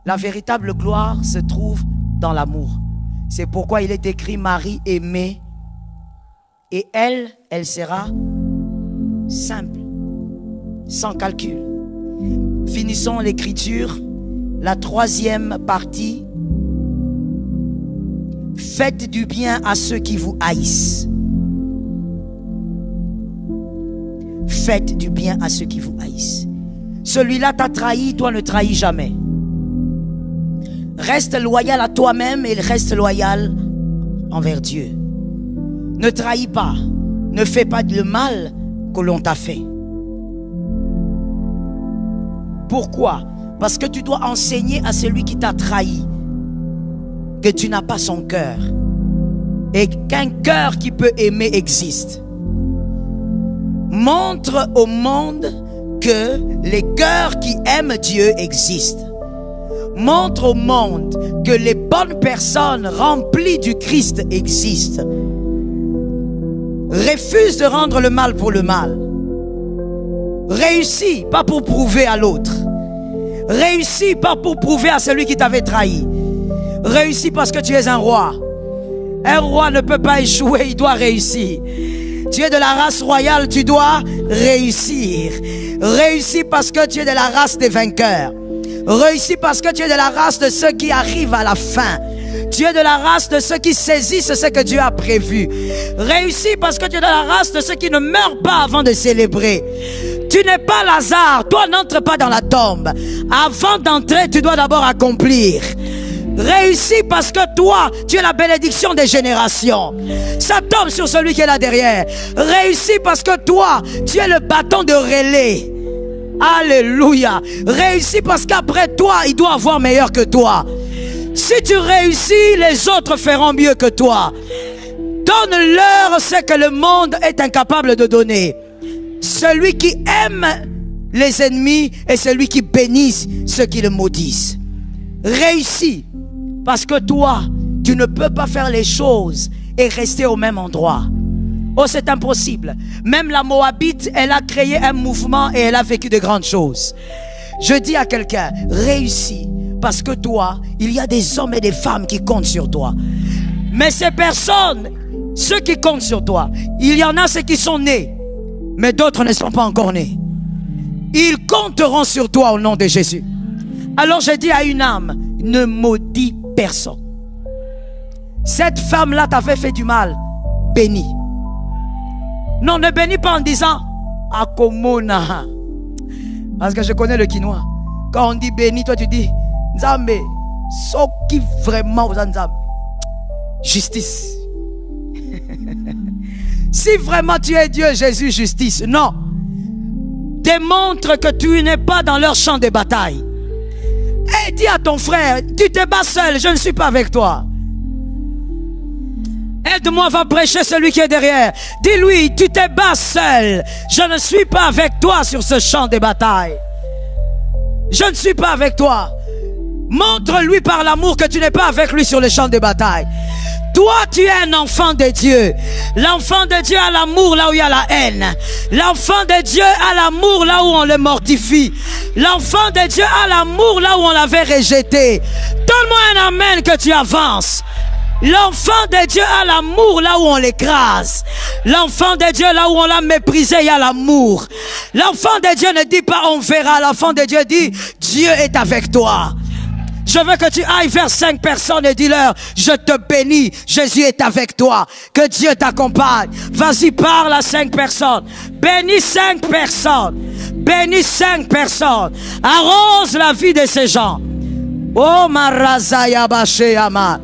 La véritable gloire se trouve dans l'amour. C'est pourquoi il est écrit Marie aimée. Et elle sera simple, sans calcul. Finissons l'écriture, la 3e partie. Faites du bien à ceux qui vous haïssent. Faites du bien à ceux qui vous haïssent. Celui-là t'a trahi, toi ne trahis jamais. Reste loyal à toi-même et reste loyal envers Dieu. Ne trahis pas, ne fais pas le mal que l'on t'a fait. Pourquoi? Parce que tu dois enseigner à celui qui t'a trahi que tu n'as pas son cœur et qu'un cœur qui peut aimer existe. Montre au monde que les cœurs qui aiment Dieu existent. Montre au monde que les bonnes personnes remplies du Christ existent. Refuse de rendre le mal pour le mal. Réussis, pas pour prouver à l'autre. Réussis, pas pour prouver à celui qui t'avait trahi. Réussis parce que tu es un roi. Un roi ne peut pas échouer, il doit réussir. Tu es de la race royale, tu dois réussir. Réussis parce que tu es de la race des vainqueurs. Réussis parce que tu es de la race de ceux qui arrivent à la fin. Tu es de la race de ceux qui saisissent ce que Dieu a prévu. Réussis parce que tu es de la race de ceux qui ne meurent pas avant de célébrer. Tu n'es pas Lazare, toi n'entre pas dans la tombe. Avant d'entrer, tu dois d'abord accomplir. Réussis parce que toi, tu es la bénédiction des générations. Ça tombe sur celui qui est là derrière. Réussis parce que toi, tu es le bâton de relais. Alléluia. Réussis parce qu'après toi, il doit avoir meilleur que toi. Si tu réussis, les autres feront mieux que toi. Donne-leur ce que le monde est incapable de donner. Celui qui aime les ennemis et celui qui bénit ceux qui le maudissent. Réussis parce que toi, tu ne peux pas faire les choses et rester au même endroit. Oh, c'est impossible. Même la Moabite, elle a créé un mouvement et elle a vécu de grandes choses. Je dis à quelqu'un, réussis parce que toi, il y a des hommes et des femmes qui comptent sur toi. Mais ces personnes, ceux qui comptent sur toi, il y en a ceux qui sont nés, mais d'autres ne sont pas encore nés. Ils compteront sur toi au nom de Jésus. Alors je dis à une âme, ne maudis personne. Cette femme-là t'avait fait du mal, bénis. Non, ne bénis pas en disant Akomona. Parce que je connais le quinois. Quand on dit bénis, toi tu dis Nzambe, so qui vraiment vous a Nzambe. Justice. Si vraiment tu es Dieu, Jésus, justice. Non. Démontre que tu n'es pas dans leur champ de bataille. Et dis à ton frère, tu te bats seul, je ne suis pas avec toi. Aide-moi, va prêcher celui qui est derrière. Dis-lui, tu te bats seul. Je ne suis pas avec toi sur ce champ de bataille. Je ne suis pas avec toi. Montre-lui par l'amour que tu n'es pas avec lui sur le champ de bataille. Toi, tu es un enfant de Dieu. L'enfant de Dieu a l'amour là où il y a la haine. L'enfant de Dieu a l'amour là où on le mortifie. L'enfant de Dieu a l'amour là où on l'avait rejeté. Donne-moi un amen que tu avances. L'enfant de Dieu a l'amour là où on l'écrase. L'enfant de Dieu là où on l'a méprisé, il y a l'amour. L'enfant de Dieu ne dit pas on verra. L'enfant de Dieu dit Dieu est avec toi. Je veux que tu ailles vers 5 personnes et dis-leur, je te bénis, Jésus est avec toi, que Dieu t'accompagne. Vas-y, parle à 5 personnes. Bénis 5 personnes. Bénis 5 personnes. Arrose la vie de ces gens. Oh, Marazaya Basheyama.